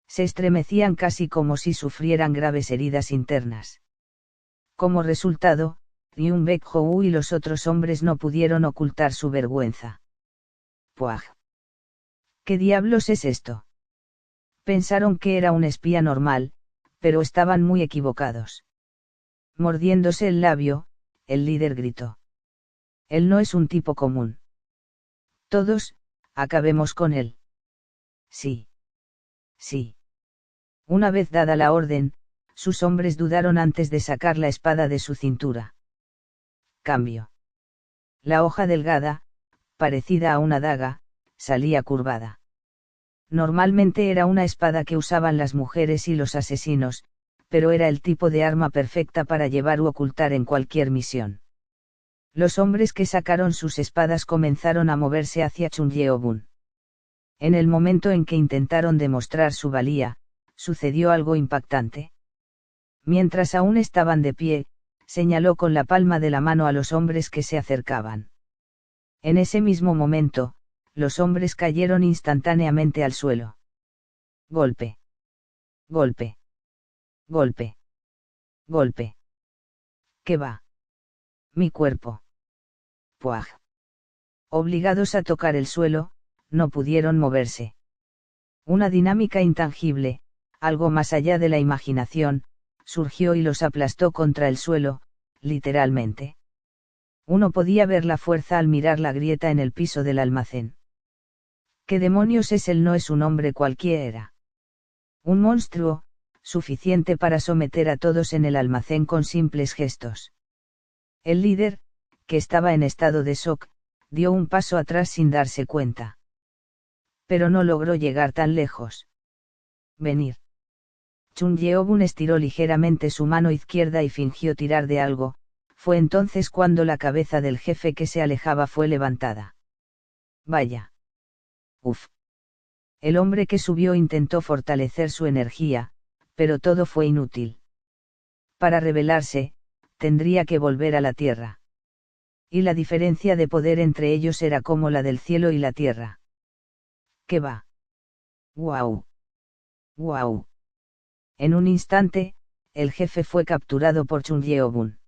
Se estremecían casi como si sufrieran graves heridas internas. Como resultado, Yun Baek-hou y los otros hombres no pudieron ocultar su vergüenza. ¡Puaj! ¿Qué diablos es esto? Pensaron que era un espía normal, pero estaban muy equivocados. Mordiéndose el labio, el líder gritó. Él no es un tipo común. Todos, acabemos con él. Sí. Sí. Una vez dada la orden, sus hombres dudaron antes de sacar la espada de su cintura. Cambio. La hoja delgada, parecida a una daga, salía curvada. Normalmente era una espada que usaban las mujeres y los asesinos, pero era el tipo de arma perfecta para llevar u ocultar en cualquier misión. Los hombres que sacaron sus espadas comenzaron a moverse hacia Chun Yeobun. En el momento en que intentaron demostrar su valía, sucedió algo impactante. Mientras aún estaban de pie, señaló con la palma de la mano a los hombres que se acercaban. En ese mismo momento, los hombres cayeron instantáneamente al suelo. Golpe. Golpe. Golpe. Golpe. ¿Qué va? Mi cuerpo. Puaj. Obligados a tocar el suelo, no pudieron moverse. Una dinámica intangible, algo más allá de la imaginación, surgió y los aplastó contra el suelo, literalmente. Uno podía ver la fuerza al mirar la grieta en el piso del almacén. ¿Qué demonios es él? No es un hombre cualquiera. Un monstruo, suficiente para someter a todos en el almacén con simples gestos. El líder, que estaba en estado de shock, dio un paso atrás sin darse cuenta. Pero no logró llegar tan lejos. Venir. Chun Yeobun estiró ligeramente su mano izquierda y fingió tirar de algo, fue entonces cuando la cabeza del jefe que se alejaba fue levantada. Vaya. Uf. El hombre que subió intentó fortalecer su energía, pero todo fue inútil. Para rebelarse, tendría que volver a la tierra. Y la diferencia de poder entre ellos era como la del cielo y la tierra. ¿Qué va? ¡Guau! ¡Guau! En un instante, el jefe fue capturado por Chun Yeobun.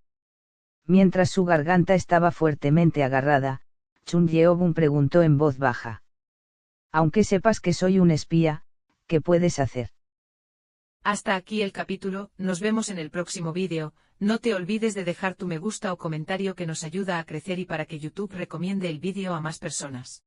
Mientras su garganta estaba fuertemente agarrada, Chun Yeobun preguntó en voz baja. Aunque sepas que soy un espía, ¿qué puedes hacer? Hasta aquí el capítulo, nos vemos en el próximo vídeo. No te olvides de dejar tu me gusta o comentario que nos ayuda a crecer y para que YouTube recomiende el vídeo a más personas.